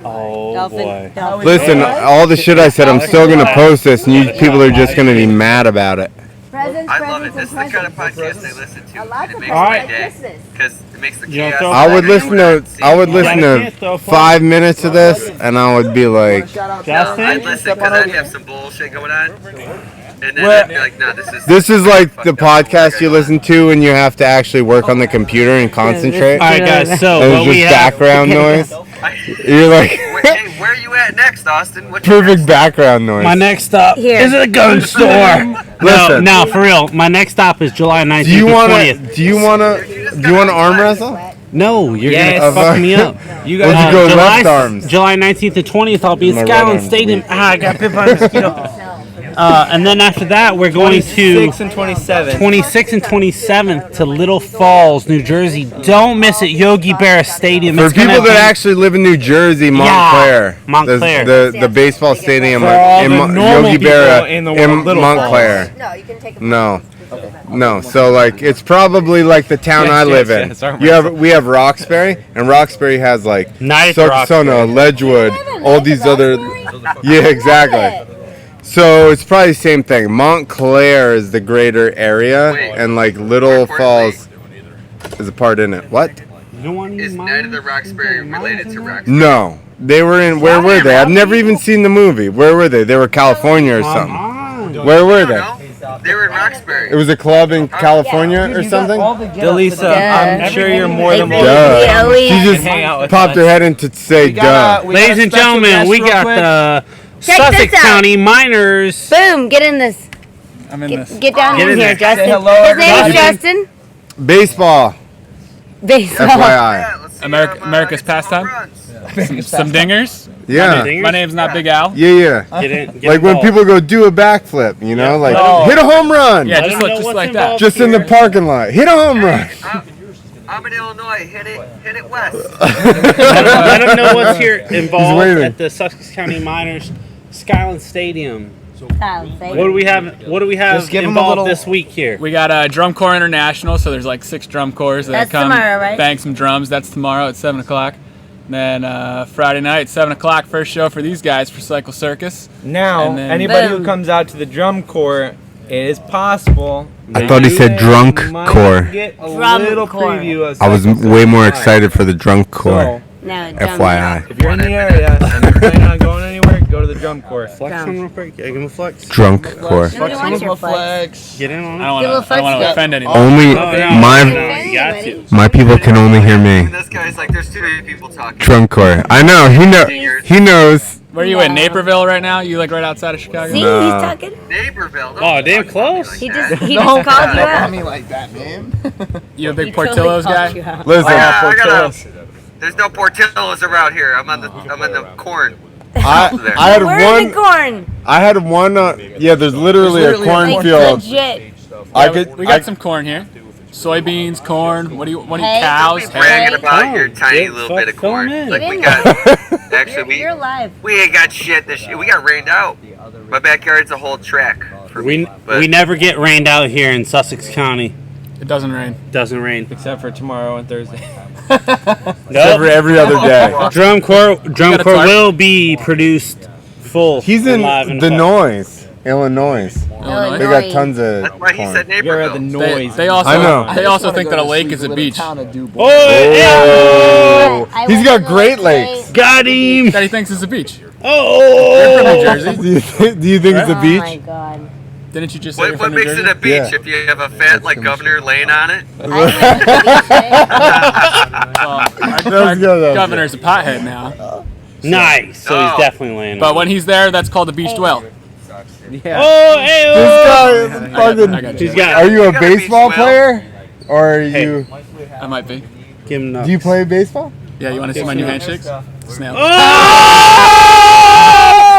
Oh Dolphin. boy. Listen, all the shit I said, I'm still gonna post this, and you people are just gonna be mad about it. Presents, I love it. This is the kind of podcast I listen to, and it makes All my right. day. Because it makes the You don't chaos. throw- I would listen to Yeah, 5 minutes of this, and I would be like, I'd Justin? listen because I'd have some bullshit going on. And then Well- I'd be like, no, this is like the fucked up. podcast you listen to when you have to actually work on the computer and concentrate. All right, guys. So There's what we just have. background noise. I- You're like Hey, where are you at next, Austin? What's your perfect next- background noise. My next stop Here. is a gun store. Listen. No, for real. My next stop is July 19th Do you and want 20th. to? Do you want to arm wrestle? No, you're Yes. gonna fuck me up. You Why'd guys you go July, left arms? July 19th and 20th, I'll be at My right Skyline arm's Stadium. weak. I got bit by a mosquito. And then after that, we're going to 26 and 27. 26th and 27th to Little Falls, New Jersey. Don't miss it, Yogi Berra Stadium. For It's gonna people that be- actually live in New Jersey, Montclair, Montclair. the baseball stadium For all in the normal Yogi people Berra in the world, Little Montclair. No, you can take a No, so like it's probably like the town Yes, I live yes, in. yes, arm We have Roxbury, and Roxbury has like Nice Sono, Ledgewood, all these other. Yeah, exactly. So it's probably the same thing. Montclair is the greater area, Wait, and like Little Falls is a part in it. What? You don't want to Is use Night of mine? the Roxbury related to Roxbury? No, they were in. Where were they? I've never even seen the movie. Where were they? They were California or something. Where were they? No, they were in Roxbury. It was a club in California or something. Delisa, Yeah. I'm sure you're more than They- welcome. they Duh. always- She just hang out with popped her us. head in to say We got duh. a Ladies and special gentlemen, guest we real got quick. the Check Sussex this out. County Miners. Boom, get in this. I'm in this. Get down Get in in here, there. Justin. Say hello, His name is everybody. Justin. Baseball. Baseball. FYI. Yeah, let's see America- him, America's hit some home pastime? runs. Some dingers. Yeah. Dingers? My name's not Big Al. Yeah. Get in. Get Like when involved. people go do a backflip, you know, like No. hit a home run. Yeah, Let just them know like what's that. involved Just in the here. parking lot. Hit a home run. I'm in Illinois. Hit it west. Let them know what's here involved waving. at the Sussex County Miners Skyline Stadium. Kyle, say What do we have? What do we have Just give 'em a involved little- this week here? We got Drum Corps International, so there's like 6 drum corps that That's come tomorrow, right? bang some drums. That's tomorrow at 7 o'clock. Then Friday night, 7 o'clock, first show for these guys for Cycle Circus. Now, And then- anybody Boom. who comes out to the drum corps, it is possible. I thought he said drunk might corps. Get a Drum little corps. preview of I was Cycle way more Circus excited for the drunk corps. So, No, FYI. if you're in the area and you're planning on going anywhere, go to the drum corps. Flex on real quick. Yeah, give him a flex. Drunk corps. Nobody wants your flex. Get in on I it. don't Give a want to flex. offend anyone. Only Oh, no, my no, you got to. my people can only hear me. And this guy's like, there's too many people talking. Drunk corps. I know. He knows. Where are you in Naperville right now? You like right outside of Chicago? See, No. he's talking. Naperville. Oh, damn close. He just called you out. like that, man. You a big He totally Portillo's called guy? you out. Listen, I gotta. There's no Portillo's around here. I'm in the corn. I had We're in one. the corn. I had one. Yeah, there's literally a Like cornfield. legit. I Yeah, could. we got some corn here. Soybeans, corn. What do you? Hey, cows? Don't be bragging about your tiny Yeah, little fuck, bit of fill 'em corn. in. Like we You're- got, actually You're live. we ain't got shit this year. We got rained out. My backyard's a whole track for me. But We never get rained out here in Sussex County. It doesn't rain. Doesn't rain. Except for tomorrow and Thursday. Every other day. Drum corps tarp? will be produced full. He's and in live and the full. Illinois. Illinois. They got tons of that's why he corn. said You're at the Naperville. noise. They also I know. they also think that a lake is a beach. Oh, I He's went got to Great the Lakes. got him. That he thinks is a beach. Oh, You're from New Jersey. Do you think it's a Oh beach? my god. Didn't you just say you're What from New makes Jersey? it a beach Yeah. if you have a fat like governor laying on it? I went to the beach, eh? Well, That was good, though. governor's a pothead now. nice. So Oh. he's definitely laying. But on when he's there, that's called a beach dwell. Yeah. Oh, hey, This oh. guy is I fucking. got you. He's got. Are you a You gotta be baseball swell. player? Or are Hey. you. I might be. Give him Do you play baseball? Yeah, you want to see my new handshakes? Snail.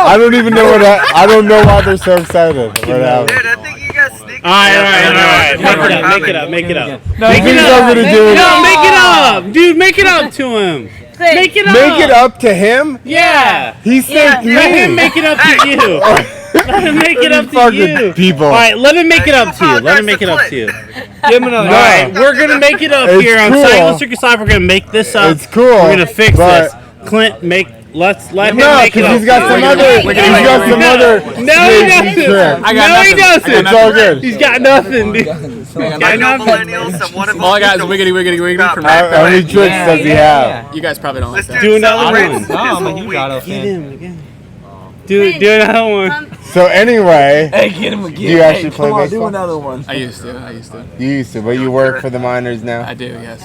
I don't even know I don't know why they're so excited. What happened? Dude, I think you got sneaky. All right. Make it up. Please Make don't gonna do it. No, make it up, dude. Make it up to him. Make it up. Make it up to him? Yeah. He said Let him me. make it up to you. Let him make it up to Fucking you. people. All right, let him make it up to you. Let him make it up to you. Give him another. All right, we're gonna make it up It's here on cool. Cycle Circus Live. We're gonna make this up. It's cool. We're gonna fix but- this. Clint, let him No, make it because up. he's got some other. He's got some other. No, he doesn't. tricks. I got No, he nothing. doesn't. I got It's all good. He's got nothing, dude. I Got know nothing. millennials. Some one of All I got is them wiggity wiggity wiggity from How many tricks does he have? You guys probably don't like This that. dude Do another celebrates one. his No, I'm a whole huge week. auto Get fan. him again. Do another one. So anyway, Hey, get him again. do you actually play Come on, do baseball? another one. I used to. You used to, but you work for the miners now. I do, yes.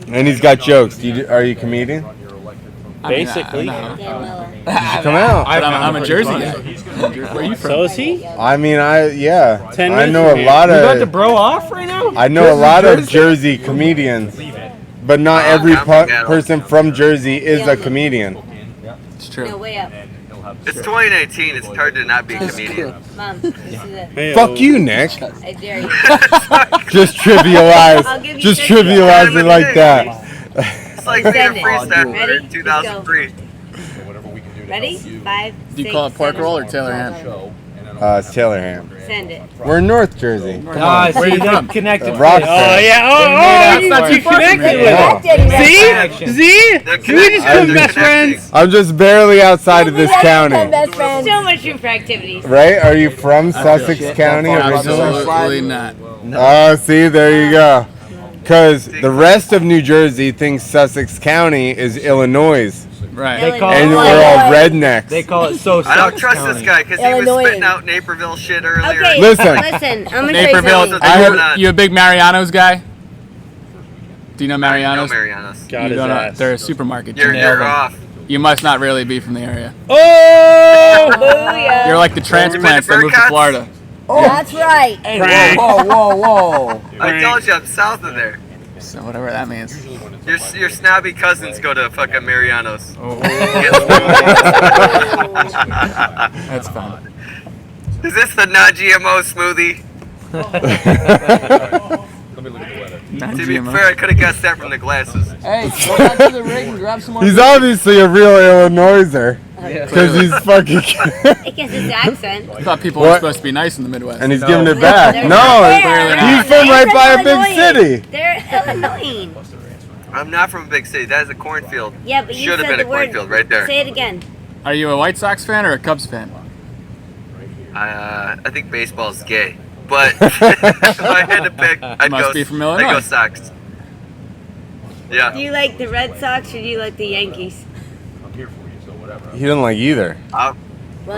And he's got jokes. Are you a comedian? Basically. No. Come out. I'm a Jersey guy. Where are you from? So is he? I mean, 10 I minutes know from a here. lot You about to of. bro off right now? I know a lot of Jersey comedians, but not every person from Jersey is a comedian. It's No, true. way up. It's 2019. It's hard to not be a comedian. Mom, this is it. Hey, Fuck you, Nick. I dare you. Just I'll trivialize. give you Just 50. trivialize it like that. It's like being a Send it. freestyle Ready? in 2003. Ready? 5, Do you call it pork roll or Taylor ham? It's Taylor Ham. Send it. We're in North Jersey. Come on. Where are you from? Connected. Rock. Oh yeah! Oh, That's you, not too you far from connected me. with Yeah. him. See? They're We just connecting. become They're best connecting. friends. I'm just barely outside of this county. Best friends. So much room for activities. Right? Are you from Sussex County originally? Absolutely not. Oh, see, there you go. Because the rest of New Jersey thinks Sussex County is Illinois. Right. They call And it, we're all rednecks. they call it so. I don't Sucks trust County. this guy because he was Illinois. spitting out Naperville shit earlier. Okay, Listen. I'm gonna tell you something. Naperville. I heard- You a big Mariano's guy? Do you know No Mariano's? Marianos. Got You his don't know. ass. They're a supermarket. You're chain. off. You must not really be from the area. Oh! Booyah. You're like the transplants that moved to Burcott's? Florida. That's right. Prank. Whoa. I told you I'm south of there. So whatever that means. Your snobby cousins go to fucking Marianos. That's fun. Is this the non-GMO smoothie? To be fair, I could have guessed that from the glasses. Hey, go back to the rig and grab some more. He's obviously a real Illinoiser. Because he's fucking. I guess his accent. I thought people were What? supposed to be nice in the Midwest. And he's giving it back. They're No, not there. he's from right by a big Illinois. city. They're Illinois. I'm not from a big city. That is a cornfield. Yeah, but you Should have said been a the word. cornfield right there. Say it again. Are you a White Sox fan or a Cubs fan? I think baseball's gay. But if I had to pick, I'd Must go. be from I'd Illinois. go Sox. Yeah. Do you like the Red Sox or do you like the Yankees? He doesn't like either. Well,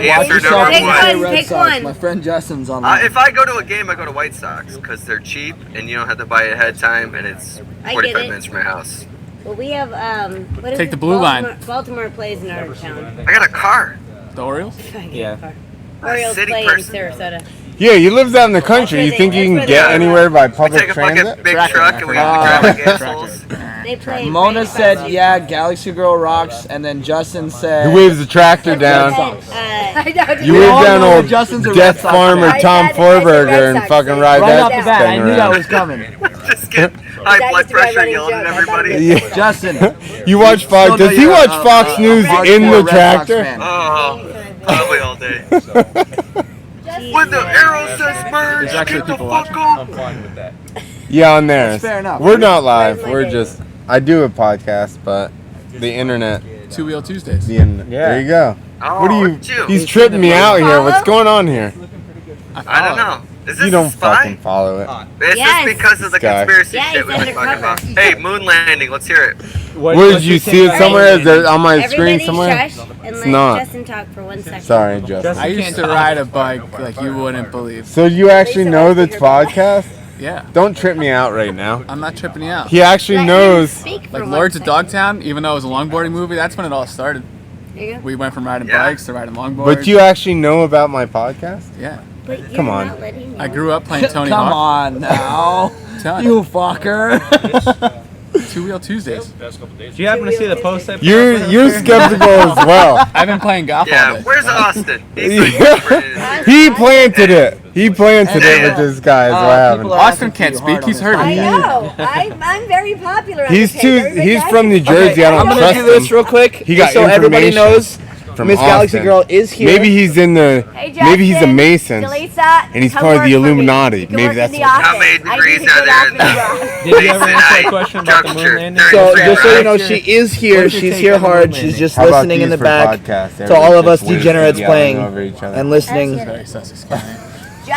Answer pick number one. one. Pick Red Sox. one. My friend Justin's online. If I go to a game, I go to White Sox because they're cheap and you don't have to buy it ahead of time, and it's I 45 get it. minutes from my house. Well, we have what is Take it? the blue line. Baltimore plays in our town. I got a car. The Orioles? Yeah. Orioles city play person. in Sarasota. Yeah, he lives out in the country. You think you can get anywhere by We public take a fucking transit? big Tractor, truck and we have to drive like Tractor. assholes. They play. Mona right said, across yeah, Galaxy Girl rocks, and then Justin said... He waves the tractor down. You We wave all down know old Justin's a Red Death Sox Farmer fan. Tom Red Forberger and Sox fucking fan. ride Right that off the bat, I thing knew that around. was coming. Just get high blood pressure yelling at everybody. Yeah. Justin, You watch Fox? Does he watch Fox News in the tractor? Oh, probably all day. When the arrow says merge, get the fuck I'm up. fine with that. Yeah, on there. That's fair enough. We're not live. We're just. I do a podcast, but the internet. Two Wheel Tuesdays. There you go. Oh, What are look at you? He's tripping me out here. What's going on here? I don't know. Is this You don't a spy? fucking follow it. This Yes. is because of the This guy. conspiracy Yeah, shit he's we were talking undercover. about. Hey, moon landing. Let's hear it. Where did you see it somewhere? Is it on my Everybody screen somewhere? shush and It's let not. Justin talk for 1 second. Sorry, Justin. I used to ride a bike like you wouldn't believe. So you actually know this podcast? Yeah. Don't trip me out right now. I'm not tripping you out. He actually knows. Speak for Like 1 Lords of second. Dogtown, even though it was a longboarding movie, that's when it all started. There you go. We went from riding Yeah. bikes to riding longboards. But you actually know about my podcast? Yeah. But you're Come on. not letting I him. grew up playing Tony Come Hawk. on now. Telling You fucker. Two Wheel Tuesdays. Do you happen to see the post I put You're up you're there? skeptical as well. I've been playing golf all Yeah, day. where's Austin? He's like, He planted it. He planted it with this guy. Is what happened. people are Austin asking can't too hard speak. on He's this hurt. I podcast. know. I'm very popular. On He's the page. too. Everybody He's likes from New me. Jersey. I I'm don't gonna trust do this him. real quick. He got just so everybody information knows. from Miss Galaxy Austin. Girl is here. Maybe he's in the. Hey, Justin, Maybe he's a Mason. Delisa, and he's come part of work the for me. Illuminati. You can Maybe work that's in the what- office. How many I degrees need to are get there off in the the- job. Did you ever Mason, answer I a question about the moon juncture. landing? So Fair. just so you Right. know, she is here. What's your She's take here on the moon hard. She's landing? just How about listening in the these for back podcasts? to all of us Everybody's just degenerates yelling playing over each other. and listening. Very Sussex County.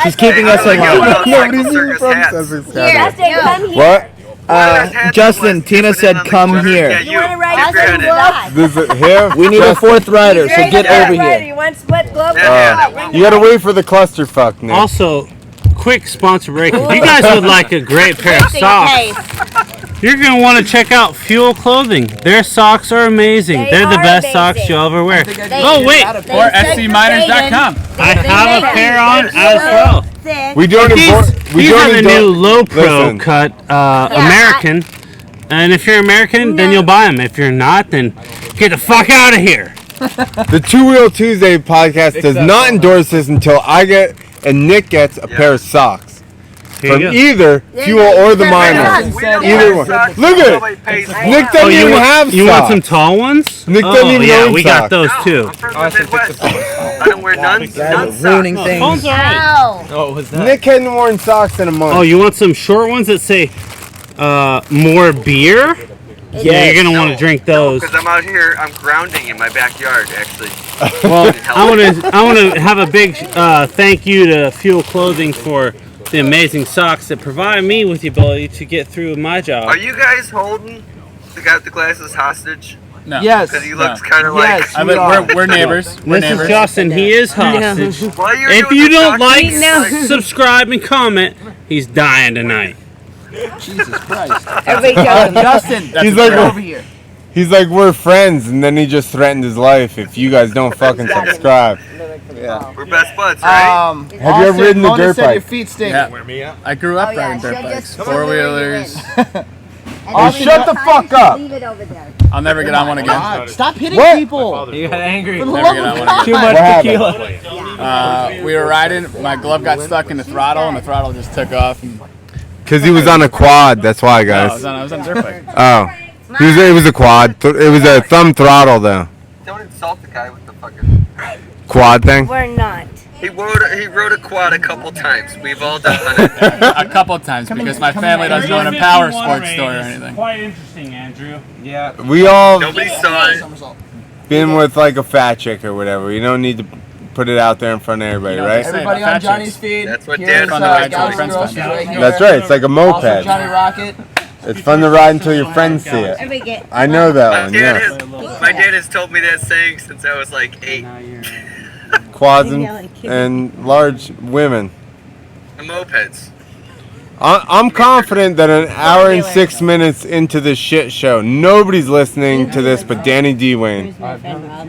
She's keeping us Hey, in how line. about Nobody's Cycle Circus from hats? Sussex Here, County. Justin, come here. What? Justin, Tina said, "Come Yeah, here." You want to ride If you're Austin in it. Globe? This is here. We need a fourth rider, so You're get the fourth over rider. here. You want split globe? Yeah. You gotta wait for the clusterfuck, Nick. Also, quick sponsor break. If you guys would like a great pair of socks, you're going to want to check out Fuel Clothing. Their socks are amazing. They They're the are best socks amazing. you'll ever wear. They- Oh, wait. Or scminers.com. I have a pair on as well. We don't import. We These don't are the endorse- new low pro Listen. cut American. And if you're American, then you'll buy them. If you're not, then get the fuck out of here. The Two Wheel Tuesday podcast does not endorse this until I get and Nick gets a pair of socks Here from you go. either Fuel or the Miners. We don't Either wear one. socks, Look at nobody it. pays for Nick doesn't even have You want socks. some tall ones? Nick oh, doesn't even yeah, own we got socks. those too. I'm from the Midwest. I don't wear none socks. Ruining No, things. phones are right. Ow. Oh, was that? Nick hadn't worn socks in a month. Oh, you want some short ones that say more beer? Yeah, you're gonna want to drink those. Because I'm out here, I'm grounding in my backyard, actually. Well, I want to have a big thank you to Fuel Clothing for the amazing socks that provide me with the ability to get through my job. Are you guys holding the guy with the glasses hostage? No. Yes. Because he looks kind of like. Yes. We're neighbors. We're This is neighbors. Justin. He is hostage. While you're If doing you the don't talking, like, subscribe, and comment, he's dying tonight. Jesus Christ. Everybody go. Justin, That's He's a like, prayer. over here. He's like, we're friends, and then he just threatened his life if you guys don't fucking subscribe. we're best buds, right? Have you ever ridden the Mona dirt said bike? your feet stink. Yeah. I grew up Oh, yeah, riding dirt she'll bikes, just four throw wheelers. Oh, shut the fuck up! Leave it over there. I'll never get on one again. God, stop hitting What? people. You got angry. For the Never love get on of one again. Too God. much What happened? tequila. We were riding. My glove got stuck in the throttle, and the throttle just took off. And, Because he was on a quad, that's why, no, guys. I was on a dirt bike. Oh. It was a quad. It was a thumb throttle, though. Don't insult the guy with the fucking. Quad thing? We're not. He rode a quad a couple times. We've all done it. A couple times because my family doesn't own a power sports store or anything. Quite interesting, Andrew. Yeah. We all Nobody saw it. been with like a fat chick or whatever. You don't need to put it out there in front of everybody, You know, right? just Everybody Fat on Johnny's chicks. feed. That's what Here's, Dan's on the ride till Galaxy friends Girl, find she's out. right here. That's right. It's like a Also moped. Johnny Rocket. It's fun to ride until your friends see it. Everybody get. I know that My one, dad, yeah. my dad has told me that saying since I was like 8. Quads and large women. The mopeds. I'm confident that an hour and 6 minutes into this shit show, nobody's listening to this but Danny D. Wayne. Where's my friend Rob?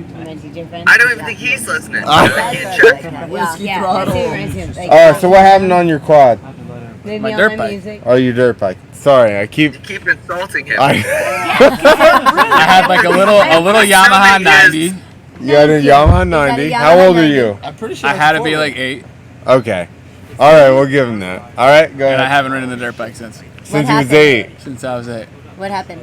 Your friend? I don't even think he's listening. I can't check. Whiskey Yeah, throttle. that's it. Oh, so what happened on your quad? Maybe My on dirt my bike. music. Oh, your dirt bike. Sorry, I keep. You keep insulting him. I I had like a little Yamaha 90. you got a Yamaha 90. How old are you? I'm pretty sure I it's had to be forward. like 8. Okay. All right, we'll give him that. All right, go And I ahead. haven't ridden the dirt bike since. Since he was happened? 8. Since I was 8. What happened?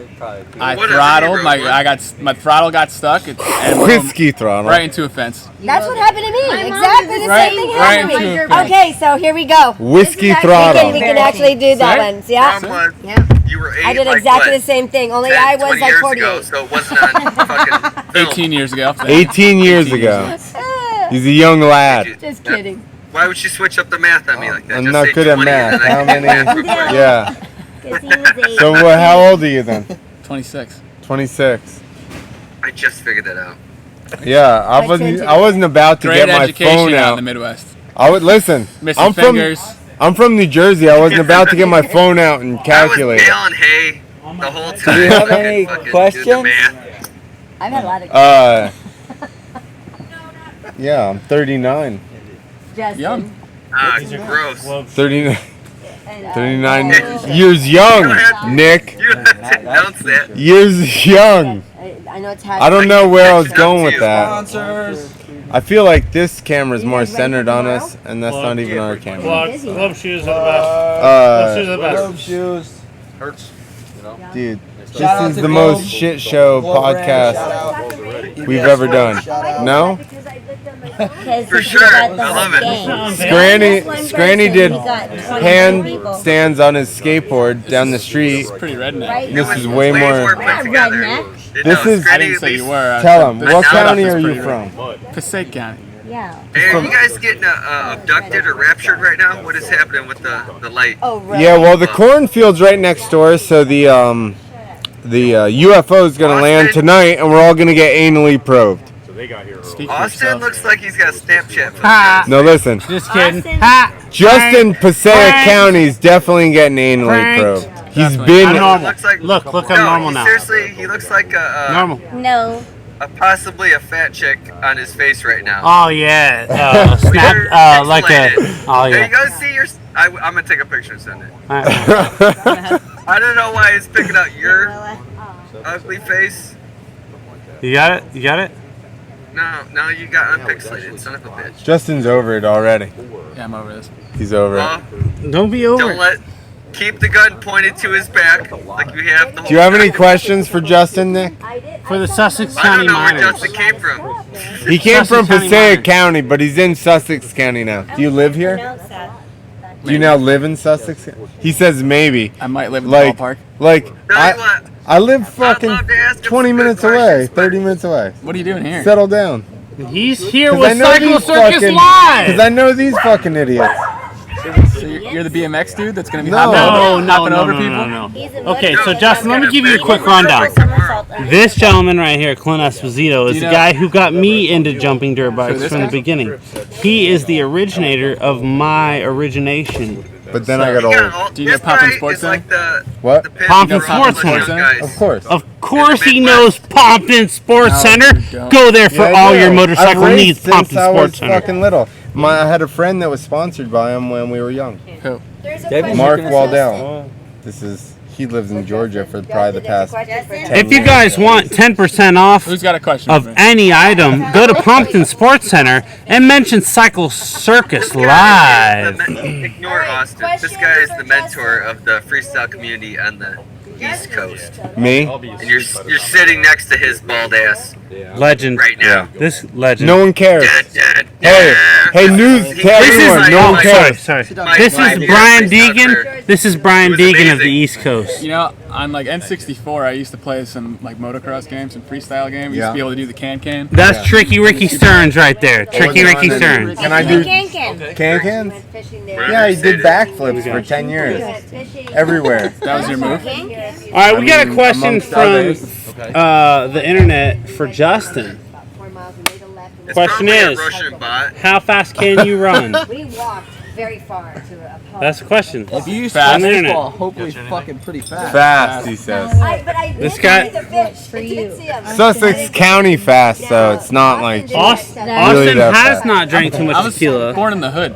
I What throttled. a- My throttle got stuck. And Whiskey throttle. right into a fence. That's what happened to me. My mom Exactly did the the same same thing thing. happened Right to me. into a Okay, so here we go. Whiskey We throttle. can actually do that Right? one. Yeah. Mom was, Yeah. you were 8. I did like, exactly what, the same thing. Only 10, I was 20 like years 48. ago, so it wasn't on fucking film. 18 years ago. 18 years 18 ago. years He's a young lad. Just kidding. Why would she switch up the math on me like that? I'm Just not say good at 20 and math. then I How can do math many? real quick. Yeah. 'Cause he was 8. So how old are you then? 26. 26. I just figured that out. Yeah, I wasn't about to Great get my education phone out in out. the Midwest. I would listen. Missing I'm fingers. I'm from New Jersey. I wasn't about to get my phone out and I calculate. was bailing hay the whole time. Do you have I couldn't any fucking do the questions? math. I've had a lot of Yeah, I'm 39. Justin. Young. Ah, gross. 39. And, 39 Oh. years young, Nick. You have to announce that. Years young. I know it's hard. I don't know where I was going with that. Sponsors. I feel like this camera's more centered on us, and that's not even our camera. Club shoes are the best. Shoes are the Globe best. shoes. Dude, Shout out this is to the Globe. most shit show Globe brand, shout podcast out. we've ever done. No? For sure. I love it. Scranny did handstands on his skateboard down the street. Pretty redneck. This is way more. put together. This is. I didn't say you were. Tell him, what I know county that's are you pretty from? Passaic County. Yeah. Hey, are you guys getting abducted or raptured right now? What is happening with the light? Oh, really? Yeah, well, the cornfield's right next door, so the UFO is gonna land tonight, and we're all gonna get anally probed. Speak for Austin yourself. looks like he's got a Snapchat. Ha! No, listen. Just kidding. Austin. Ha! Justin Passaic Pranked. County's definitely getting anally Pranked. probed. He's Definitely. I'm been. normal. Looks like Look, I'm no, normal he now. Seriously, he looks like Normal. No. possibly a fat chick on his face right now. Oh yeah. Snap. Weird Like a. pixelated. Oh There yeah. you go. See your. I'm gonna take a picture and send it. Alright. I don't know why it's picking out your ugly face. You got it. You got it. No, you got unpixelated, son of a bitch. Justin's over it already. Yeah, I'm over this. He's over Well, it. Don't be over. don't keep the gun pointed to his back like you have the whole Do you have any time. questions for Justin, Nick? For the Sussex I don't County know where Miners. Justin came from. He came from Sussex County Passaic Miners. County, but he's in Sussex County now. Do you live here? Announce that. Do you now live in Sussex? He says maybe. I might live in Like, the ballpark. like Tell you I, what, I live I'd fucking love to ask him 20 some good minutes away, questions, but 30 minutes away. What are you doing here? Settle down. He's here 'Cause I with know Cycle these Circus fucking- Live. Because I know these fucking idiots. So you're the BMX dude that's gonna be No. hopping No, over people? no. He's a Okay, motivator. so Justin, let me give you a quick rundown. This gentleman right here, Clint Esposito, is Do you the know- guy who got me into jumping dirt bikes this from the guy? beginning. He is the originator of my origination. But then I got old. Do you know this Poppin' guy Sports is like the What? the pit Pompin' for Sports all those Center. young guys. Of course. Of course he Midwest. knows Pompton Sports No, Center. you don't. Go there for Yeah, I all do. your I've motorcycle raced needs, since Pompton I was Sports Center. fucking little. I had a friend that was sponsored by him when we were young. Who? There's a David? question Mark for Waldell. He lives in Georgia for probably the past 10 If you guys want 10% off Who's got a question of for me? any item, go to Pompton Sports Center and mention Cycle Circus Live. Ignore Austin. This question guy is for the mentor of the freestyle community on the East Coast, Me? and you're sitting next to his bald ass Legend. right now. This legend. No one cares. Hey, news to This is everyone. No one my- cares. sorry. My- This my is dear Brian freestyle Deegan. career. This is Brian was Deegan of the amazing. East Coast. You know, on like N64, I used to play some like motocross games and freestyle games. We used Yeah. to be able to do the can. That's Tricky Ricky Stearns right there. Tricky Ricky Stearns. Can I do Can. can-cans? Yeah, he did backflips for 10 years. Everywhere. That was your move? All right, we got a question amongst from others. the internet for Justin. It's Question probably a is, Russian bot. how fast can you run? We walked very far to a pub. That's the question. If you use On the internet. baseball, hopefully fucking pretty fast. Fast, he says. This guy, For you. Sussex County fast, so it's not like Austin Really that has fast. not drank too I much was tequila. born in the hood.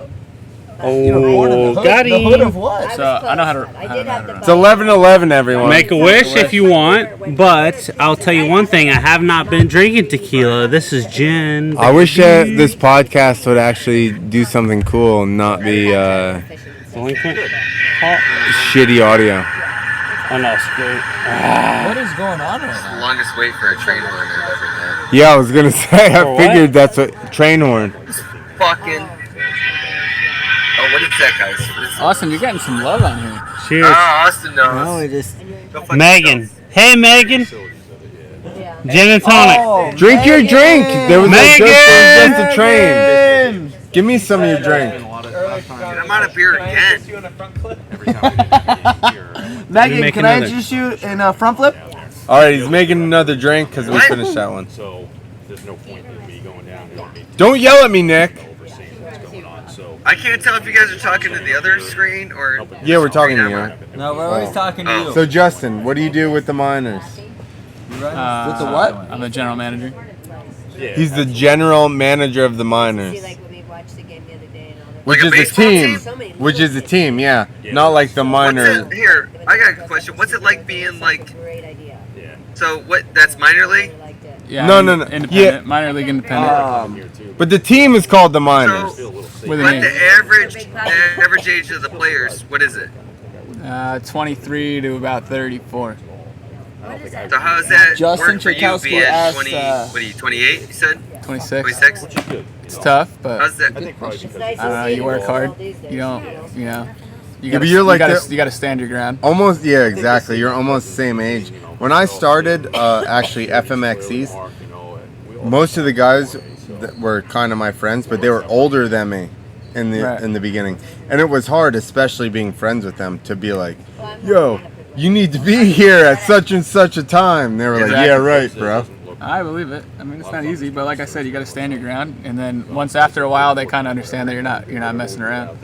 Oh, got The hood him. of what? So I know how to. I did have the It's 11:11, everyone. Make a wish if you want, but I'll tell you one thing: I have not been drinking tequila. This is gin. I wish that this podcast would actually do something cool and not be shitty audio. Oh no, screw. What is going on right now? Longest wait for a train horn I've ever had. Yeah, I was gonna say. I For what? figured that's what train horn. Fucking. Oh, what is that, guys? What is that? Austin, you're getting some love on here. Cheers, Austin knows. No, we just. Go fuck Megan. yourself. Hey, Megan. Gin and tonic. Drink your drink. There was Megan! just a train. Give me some of your drink. I'm out of beer again. Megan, make can I another. introduce you in a front flip? All right, he's making another drink because we What? finished that one. So there's no point in me going down. Don't yell at me, Nick. Overseeing what's going on. So I can't tell if you guys are talking to the other screen or. Yeah, we're talking to Right you. now. No, we're always talking to you. So Justin, what do you do with the miners? With the what? I'm the general manager. He's the general manager of the miners, Like when we watched the game the other day and all that. which Like a is a baseball team. team? Which is a team, yeah. Not like the What's minor. it, here, I got a question. What's it like being like? Great idea. So what? That's minor league. I liked it. Yeah. No, I'm no, no. Independent. Yeah. Minor league independent. But the team is called the miners. So, with but an the A. average age of the players, what is it? 23 to about 34. So how does that Justin work for you Tchaikovsky being asked, 20? What are you? 28? You said 26. 26. It's tough, but How's that? It's nice I don't know. to see You work all hard. these days, You don't. You know. You Yeah, gotta, but you're like the- you gotta stand your ground. Almost, yeah, exactly. You're almost the same age. When I started, actually FMXEs, most of the guys that were kind of my friends, but they were older than me in the Right. in the beginning, and it was hard, especially being friends with them, to be like, "Yo, you need to be here at such and such a time." They were like, "Yeah, right, bro." I believe it. I mean, it's not easy, but like I said, you got to stand your ground, and then once after a while, they kind of understand that you're not messing around.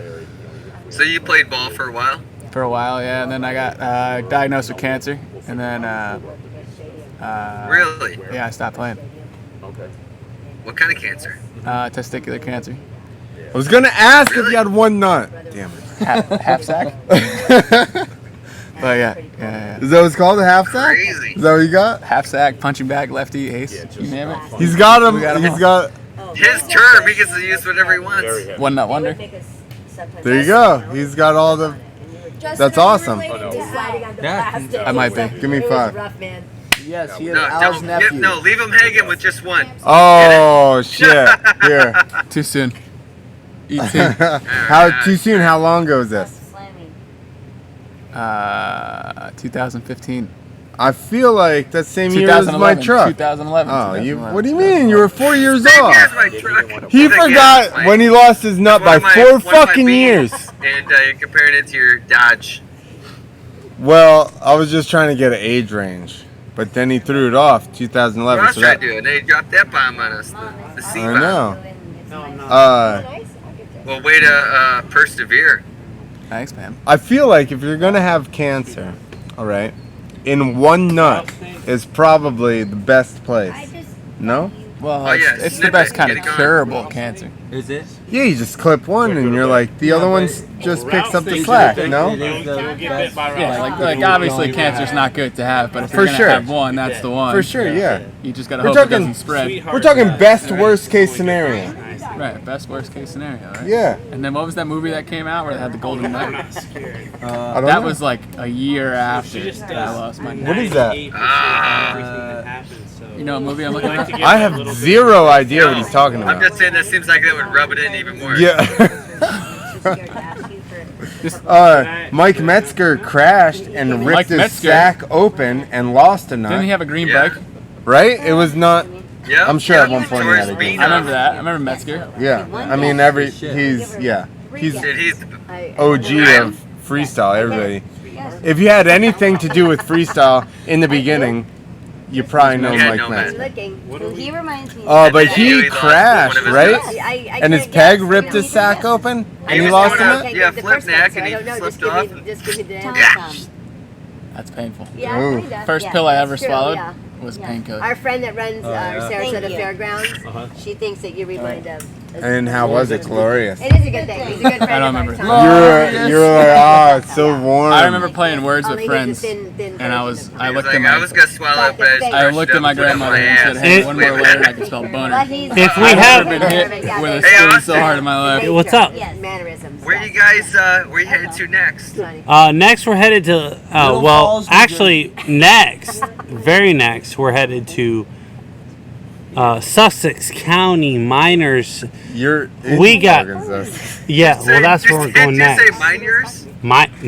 So you played ball for a while? For a while, yeah, and then I got diagnosed with cancer, and then Really? yeah, I stopped playing. What kind of cancer? Testicular cancer, I was gonna ask if you had one nut. Damn it. half sack. But yeah. Is that what it's called? A half sack? Crazy. Is that what you got? Half sack, punching bag, lefty, ace, you name it. He's got him. We got 'em He's all. got. His term. He gets to use whatever he wants. One nut wonder. There you go. He's got all the. That's awesome. I might be. Give me It was 5. rough, man. Yes, he is No, Al's don't. nephew. No, leave him hanging with just one. Oh shit! Here. Too soon. Eat two. How too soon? How long ago was this? 2015. I feel like that same year as my 2011. truck. 2011. Oh, you? 2011. What do you mean? You were 4 years Here's off. my truck. He Again, forgot like, when he lost his nut one by of my- 4 one of my fucking beans, years. And you're comparing it to your Dodge. Well, I was just trying to get an age range, but then he threw it off. 2011. What else So trying that, to do? And they dropped that bomb on us. The C I bomb. know. Well, way to persevere. Thanks, man. I feel like if you're gonna have cancer, all right, in one nut is probably the best place. No? Well, Oh, yeah, it's the snip best it, kind get of it going. curable cancer. Is it? Yeah, you just clip one and you're like, the other one just picks up the slack, no? It is the best. Yeah, like obviously cancer's not good to have, but if For you're gonna sure. have one, that's the one. For sure, yeah. You just gotta We're hope talking- it doesn't spread. We're talking best worst case scenario. Right, best worst case scenario, right? Yeah. And then what was that movie that came out where they had the golden nut? I don't That know. was like a year after I lost my nut. What is that? You know what movie I'm looking at? I have zero idea what he's talking I'm about. just saying that seems like that would rub it in even more. Yeah. Mike Metzger crashed and ripped Mike his Metzger? sack open and lost a nut. Didn't he have a green Yeah. bike? Right? It was not. Yeah. I'm sure at one point he had a green I remember that. I remember Metzger. Yeah. I mean, he's Dude, he's the OG of freestyle. Everybody. If you had anything to do with freestyle in the beginning, you probably know Yeah, Mike no, man. Metzger. He reminds me. Oh, but Yeah, he he lost crashed, one of his right? nuts. And his peg ripped his sack open, and he lost a nut. Yeah, flip neck, and he flipped off. Just give me the Yeah. That's painful. Yeah, Ooh. kinda. First Yeah, pill I that's ever true, swallowed yeah. Was painkiller. Our friend that runs Sarasota Thank you. Fairgrounds, she thinks that you remind of. And how was it? Glorious. It is a good thing. He's a good friend. I don't remember. You were like, oh, it's so warm. I remember playing Words Only with he Friends, just didn't and I finish looked Like, at my I was gonna swallow it, but I I looked at my grandmother and said, "Hey, one more layer, and I can spell boner." But he's If we I've have- never been hit with a Hey, spoon Austin. so hard in my life. What's up? Yes. Mannerisms. Where you guys? Where you headed to next? Next, we're headed to. Well, actually, very next, we're headed to Sussex County Miners. We got. Yeah, well, that's where we're going Did you say next. minors? like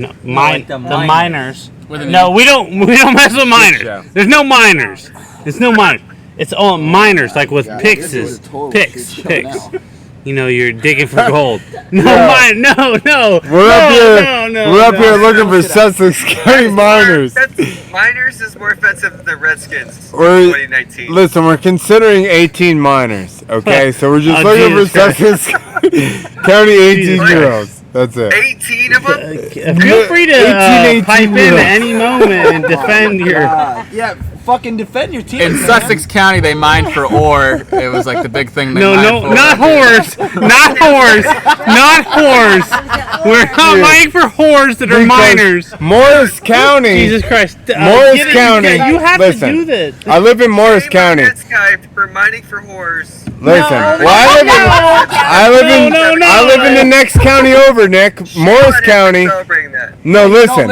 The the miners. With an No, we don't mess with show. miners. There's no miners. There's no miners. It's all miners, like with picks. Picks. You know, you're digging for gold. No, mine. No. We're up here. No, We're up here looking for Sussex County Miners. Minors is more offensive than the Redskins. We're- 2019. Listen, we're considering 18 minors. Okay, so we're just Oh, looking for Jesus Sussex County 18-year-olds. That's it. 18 of them. Feel free to 18 pipe in year-olds. at any moment and defend your. Yeah, fucking defend your team. In Sussex County, they mined for ore. It was like the big thing. They mined for. Not whores, not whores. We're not Dude. mining for whores that are Because minors. Morris County. Jesus Christ. Morris get it, County. You have Listen, to do this. I live in Morris County. This guy for mining for whores. Listen, I live in the next county over, Nick. Morris County. No, listen,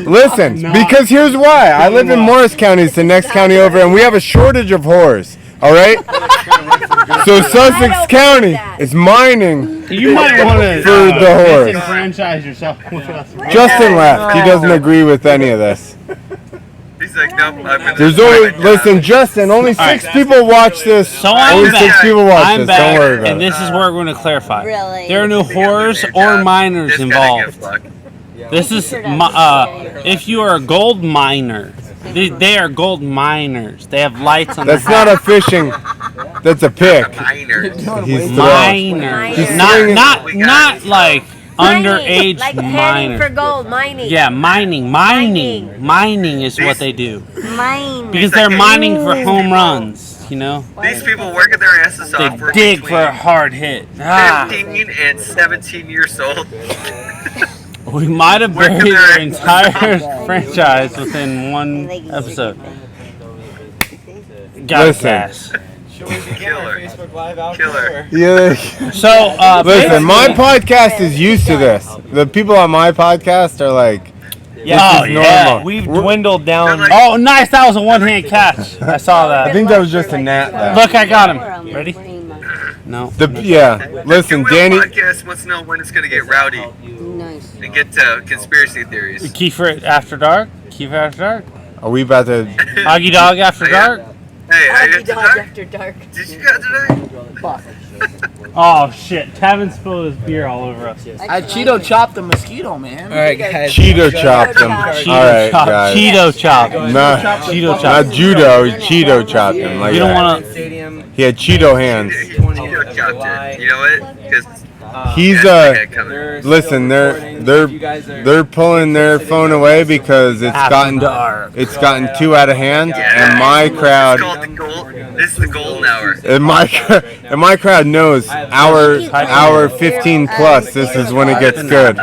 listen. Because here's why. I live in Morris County. It's the next county over, and we have a shortage of whores. All right. So Sussex County is mining You might want to for the whores. disenfranchise yourself. Justin left. He doesn't agree with any of this. He's like, nope. There's only Justin. Only 6 people watch this. So I'm only back. 6 people watch I'm this. back, Don't worry about and it. this is where we're going to clarify. Really? There are no whores or miners involved. This is if you are a gold miner. They are gold miners. They have lights on. That's their not a fishing. That's a pick. He's miners. He's Not like underage like panning for miners. gold, mining. Yeah, mining is what they do. Mine. Because they're mining for home runs. You know. These people working their asses They off. dig for a hard hit. 15 and 17 years old. We might have buried their entire franchise within one episode. Got Listen. gas. Killer. Yeah. So, listen, my podcast is used to this. The people on my podcast are like, Yeah, this is normal. We've dwindled down. Oh, nice! That was a one-hand catch. I saw I that. think that was just a gnat. Though. Look, I got him. Ready? No. Listen, Danny. Podcast wants to know when it's going to get rowdy Nice. and get to conspiracy theories. Kiefer After Dark. Kiefer After Dark. Are we about to? Augie Dog After Dark. Hey, are you Dog dark? after dark. Did you guys dark? Oh shit! Tevin spilled his beer all over us. I Cheeto chopped the mosquito, man. All right, guys. Cheeto chopped him. All right, guys. Cheeto chop. Not Cheeto chop. judo. Cheeto chopped him. Like You don't that. want to. Stadium. He had Cheeto hands. Cheeto chopped it. You know what? Because He's They're listen, still recording, they're so if you guys are- they're pulling their phone away because it's gotten dark. it's gotten too out of hand, and my crowd this is the golden hour. and my crowd knows hour 15 plus. This is when it gets good.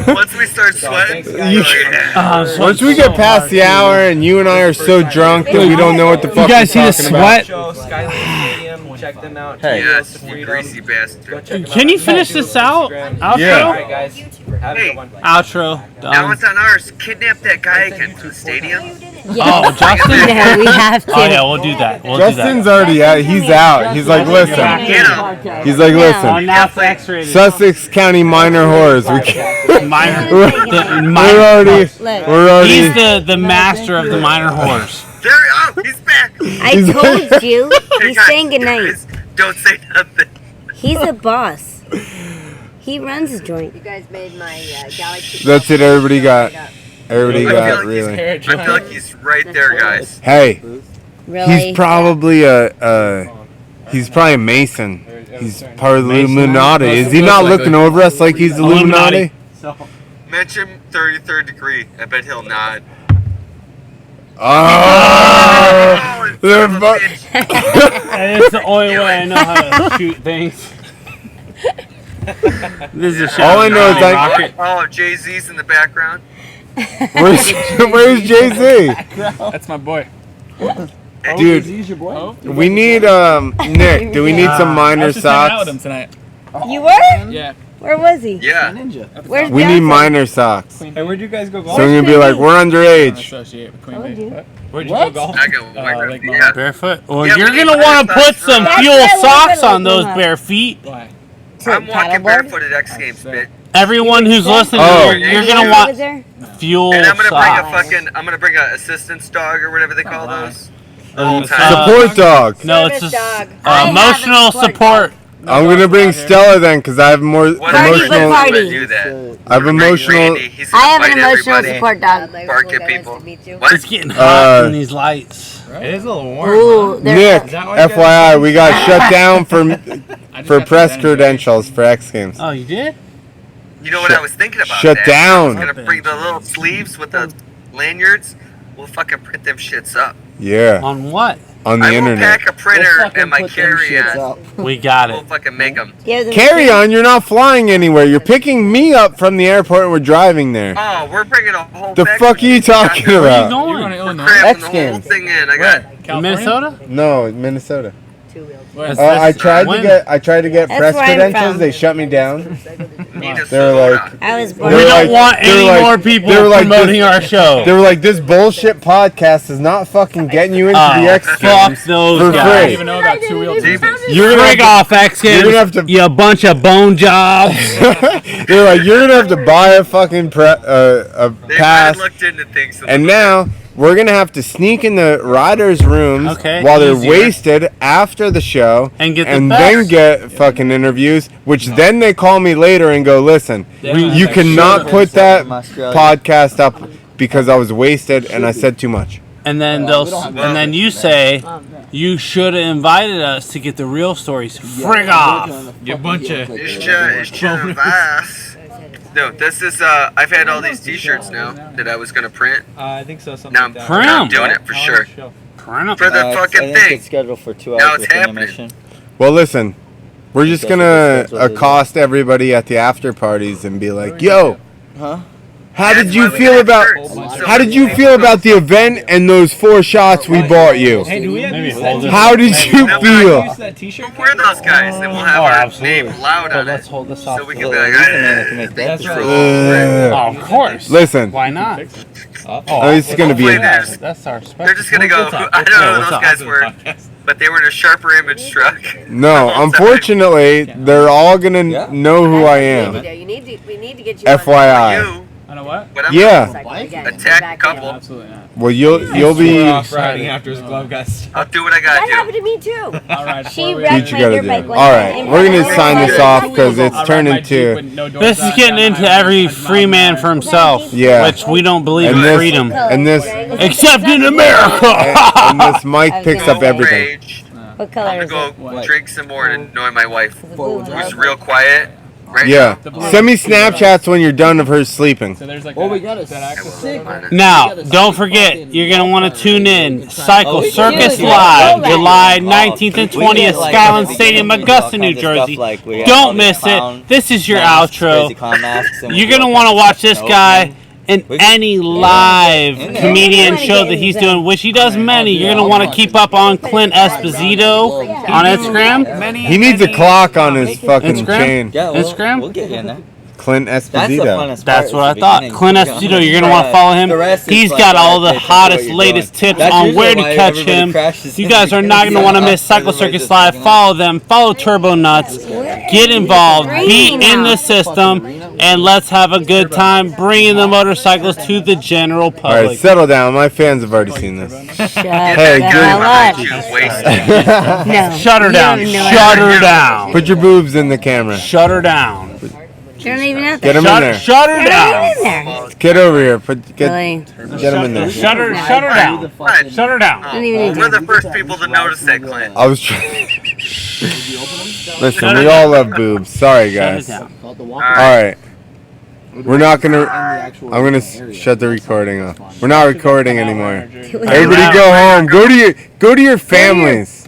Once we start sweating, Once we get past the hour and you and I are so drunk that we don't know what the fuck guys we're see the talking about. Show, Skyline Stadium, check them out. Hey. yes, you greasy bastard. Can you finish this out? Outro? Yeah. All right, guys. Have a good one. Outro. Now Done. it's on ours. Kidnap that guy again from the stadium. Oh, Justin? Yeah, we have to. Oh yeah, we'll do that. We'll Justin's already out. He's out. He's like, listen. He's like, do that. Oh, listen. now it's X-rated. Sussex County minor whores. We can't. Minor. We're already. He's the master of the minor whores. There, oh, he's back. I told you. Hey, He's guys, saying goodnight. guys, don't say nothing. He's a boss. He runs the joint. You guys made my Galaxy. That's it. Everybody got. Everybody I got feel like really. I feel like he's right there, guys. Hey, Really? he's probably he's probably a Mason. He's part of the Illuminati. Is he not looking over us like he's the Illuminati? Mention 33rd degree. I bet he'll nod. Oh! They're And it's the only way I know how to shoot things. This is a shot. All I know is rocket. Oh, Jay-Z's in the background. Where's Jay-Z? That's my boy. Dude, Jay-Z's your boy? we need Nick. Do we need some I minor was just hanging out socks? with him tonight. You were? Yeah. Where was he? Yeah. Where's We need Johnson? minor socks. Hey, where'd you guys go So golf? we're gonna be like, we're underage. Associate with Queen Told Bee. you. Where'd you What? go golf? I go Lake yeah. Barefoot? Well, Yeah, you're we going to need want to barefoot put some socks. fuel That's what I socks wanted on to those know. bare feet. Why? I'm walking Paddleboard? barefoot at X Games, bitch. Everyone who's listening, Oh. you're going to Was want there? fuel And I'm gonna socks. I'm gonna bring a assistance dog or whatever they call those. The whole Uh, time. Support dog. No, it's Service just dog. I have a emotional support. I'm gonna bring Stella then, cause I have more What Party I'm with emotional. party. gonna do that. I have emotional. Randy, he's gonna I have an fight emotional everybody. support dog. Bark at people. What? It's getting hot in these lights. It is a little warm. Ooh, they're Nick, Is that why you guys- FYI, we got shut down for I just got press the credentials for X Games. Oh, you did? You know what I was thinking about? Shut that? down. I was gonna bring the little sleeves with the lanyards. We'll fucking print them shits up. Yeah, On what? on the I will internet. pack a printer and my carry-on. We got We'll it. fucking make them. Carry on, you're not flying anywhere. You're picking me up from the airport and we're driving there. Oh, we're bringing a whole. The bag fuck of are you talking shit. Where are you about? You're going going? to We're Illinois. cramming X the whole Games. thing in. I got. In California? Minnesota? No, Minnesota. Where? I tried to When? get That's press where I'm credentials. from. They shut me down. Minnesota. They were like, I was We born. They're don't like- want they're any like- more people they were like promoting this- our show. they were like, this bullshit podcast is not fucking getting you into the X fuck Games those for guys. I don't free. even know about two-wheel Tuesdays. You're gonna Frig have off, X you're Games. gonna have to- You bunch of bone jobs. They're like, you're gonna have to buy a fucking a They might have pass, looked into things. a and little now we're gonna have to sneak in the riders' rooms Okay, while they're easier. wasted after the show, And get the then best. get fucking interviews. Which then they call me later and go, listen, you cannot put that podcast up because I was wasted and I said too much. And then and then you say you should have invited us to get the real stories. Frig off. You bunch of. It's Vas. No, this is. I've had all these T-shirts now that I was gonna print. I think so. Something Now like that. Print I'm 'em. doing it for sure. Print 'em. For the fucking thing. scheduled for 2 Now hours it's with happening. intermission. Well, listen, we're just That's what gonna that's what they accost everybody at the after parties and be like, "Yo, Huh? how did That's you why we feel got about? shirts. So How did you feel about the event and those 4 shots we bought you? Hey, do we have Maybe use hold that it. How did you Now, feel?" use that T-shirt? We're those guys, and we'll have Oh, our absolutely. name loud But on let's it, hold this so off. we for can a be little like, bit. Man, I can make that That's right. Oh, of course. Listen, Why not? oh, it's gonna be. Hopefully there's- That's our special. They're just gonna go. I don't know who those guys were, but they were in a sharper image truck. No, unfortunately, they're all gonna know who I am. We need to get you on FYI. You, I know what? but I'm Yeah. cycle again. Attack Back a couple. Absolutely not. Well, you'll be. We're off riding after his glove got stuck. I'll do what I That gotta happened do. to me too. I'll ride She four-wheel. Do wrecked what you my gotta dirt do. bike one All time right, in we're gonna front sign of this her. off because it's I'll ride turned my Jeep into. with no doors This is back getting down into the highway, every 100 free miles man an for hour. himself. Yeah. Which we don't believe And in this- freedom. And this Except in America. and this mic picks up Go everything. rage. What I'm color gonna is go it? What? drink some more and annoy my wife, Blue. who's real quiet. Right Yeah. now. Send me Snapchats when you're done of her sleeping. So there's like Well, that, we got a that access sick- road. Now, don't forget, you're going to want to tune in. Cycle we Circus can. Live, Yeah. July 19th and We can, 20th, like, Skyline at the Stadium, beginning, Augusta, all New kinds of stuff, Jersey. like we have all Don't these miss it. clown This is your masks, outro. crazy clown masks, and we You're do going to all want to kinds of watch stuff this to guy open. in We can- any live In there. comedian Yeah. show that he's doing, which he does many. You're going to want to keep up on Clint Esposito on Instagram. He needs a clock on his fucking Instagram? chain. Yeah, we'll, Instagram? We'll get you in there. Clint That's the Esposito. funnest part. That's is what I the thought. beginning. Clint Esposito, you're going to want to follow him. The rest is He's like got all the repetition of hottest, what you're latest doing. tips That's on usually where to why catch everybody him. crashes You in guys the are not going to want to beginning. miss Cycle Everybody Circus just Live. fucking Follow them. Follow Turbo Nuts. Get involved. Be in the system. And let's have a good time bringing the motorcycles to the general All right, public. settle down. My fans have already seen this. Shut Hey, the good. hell up. You wasted. No. Shut her You down. don't know Shut anything. her down. Put your boobs in the camera. Shut her down. You don't even have Get to. him in there. Shut her You're not down. even in there. Get over here. Really? Get him in there. Shut her down. What? Shut her down. Don't even need We're to. the first people to notice that, Clint. I was trying. Listen, we all love boobs. Sorry, Shut it guys. down. All right. We're not gonna. I'm gonna shut the recording off. We're not recording anymore. Everybody go home. Go to your families.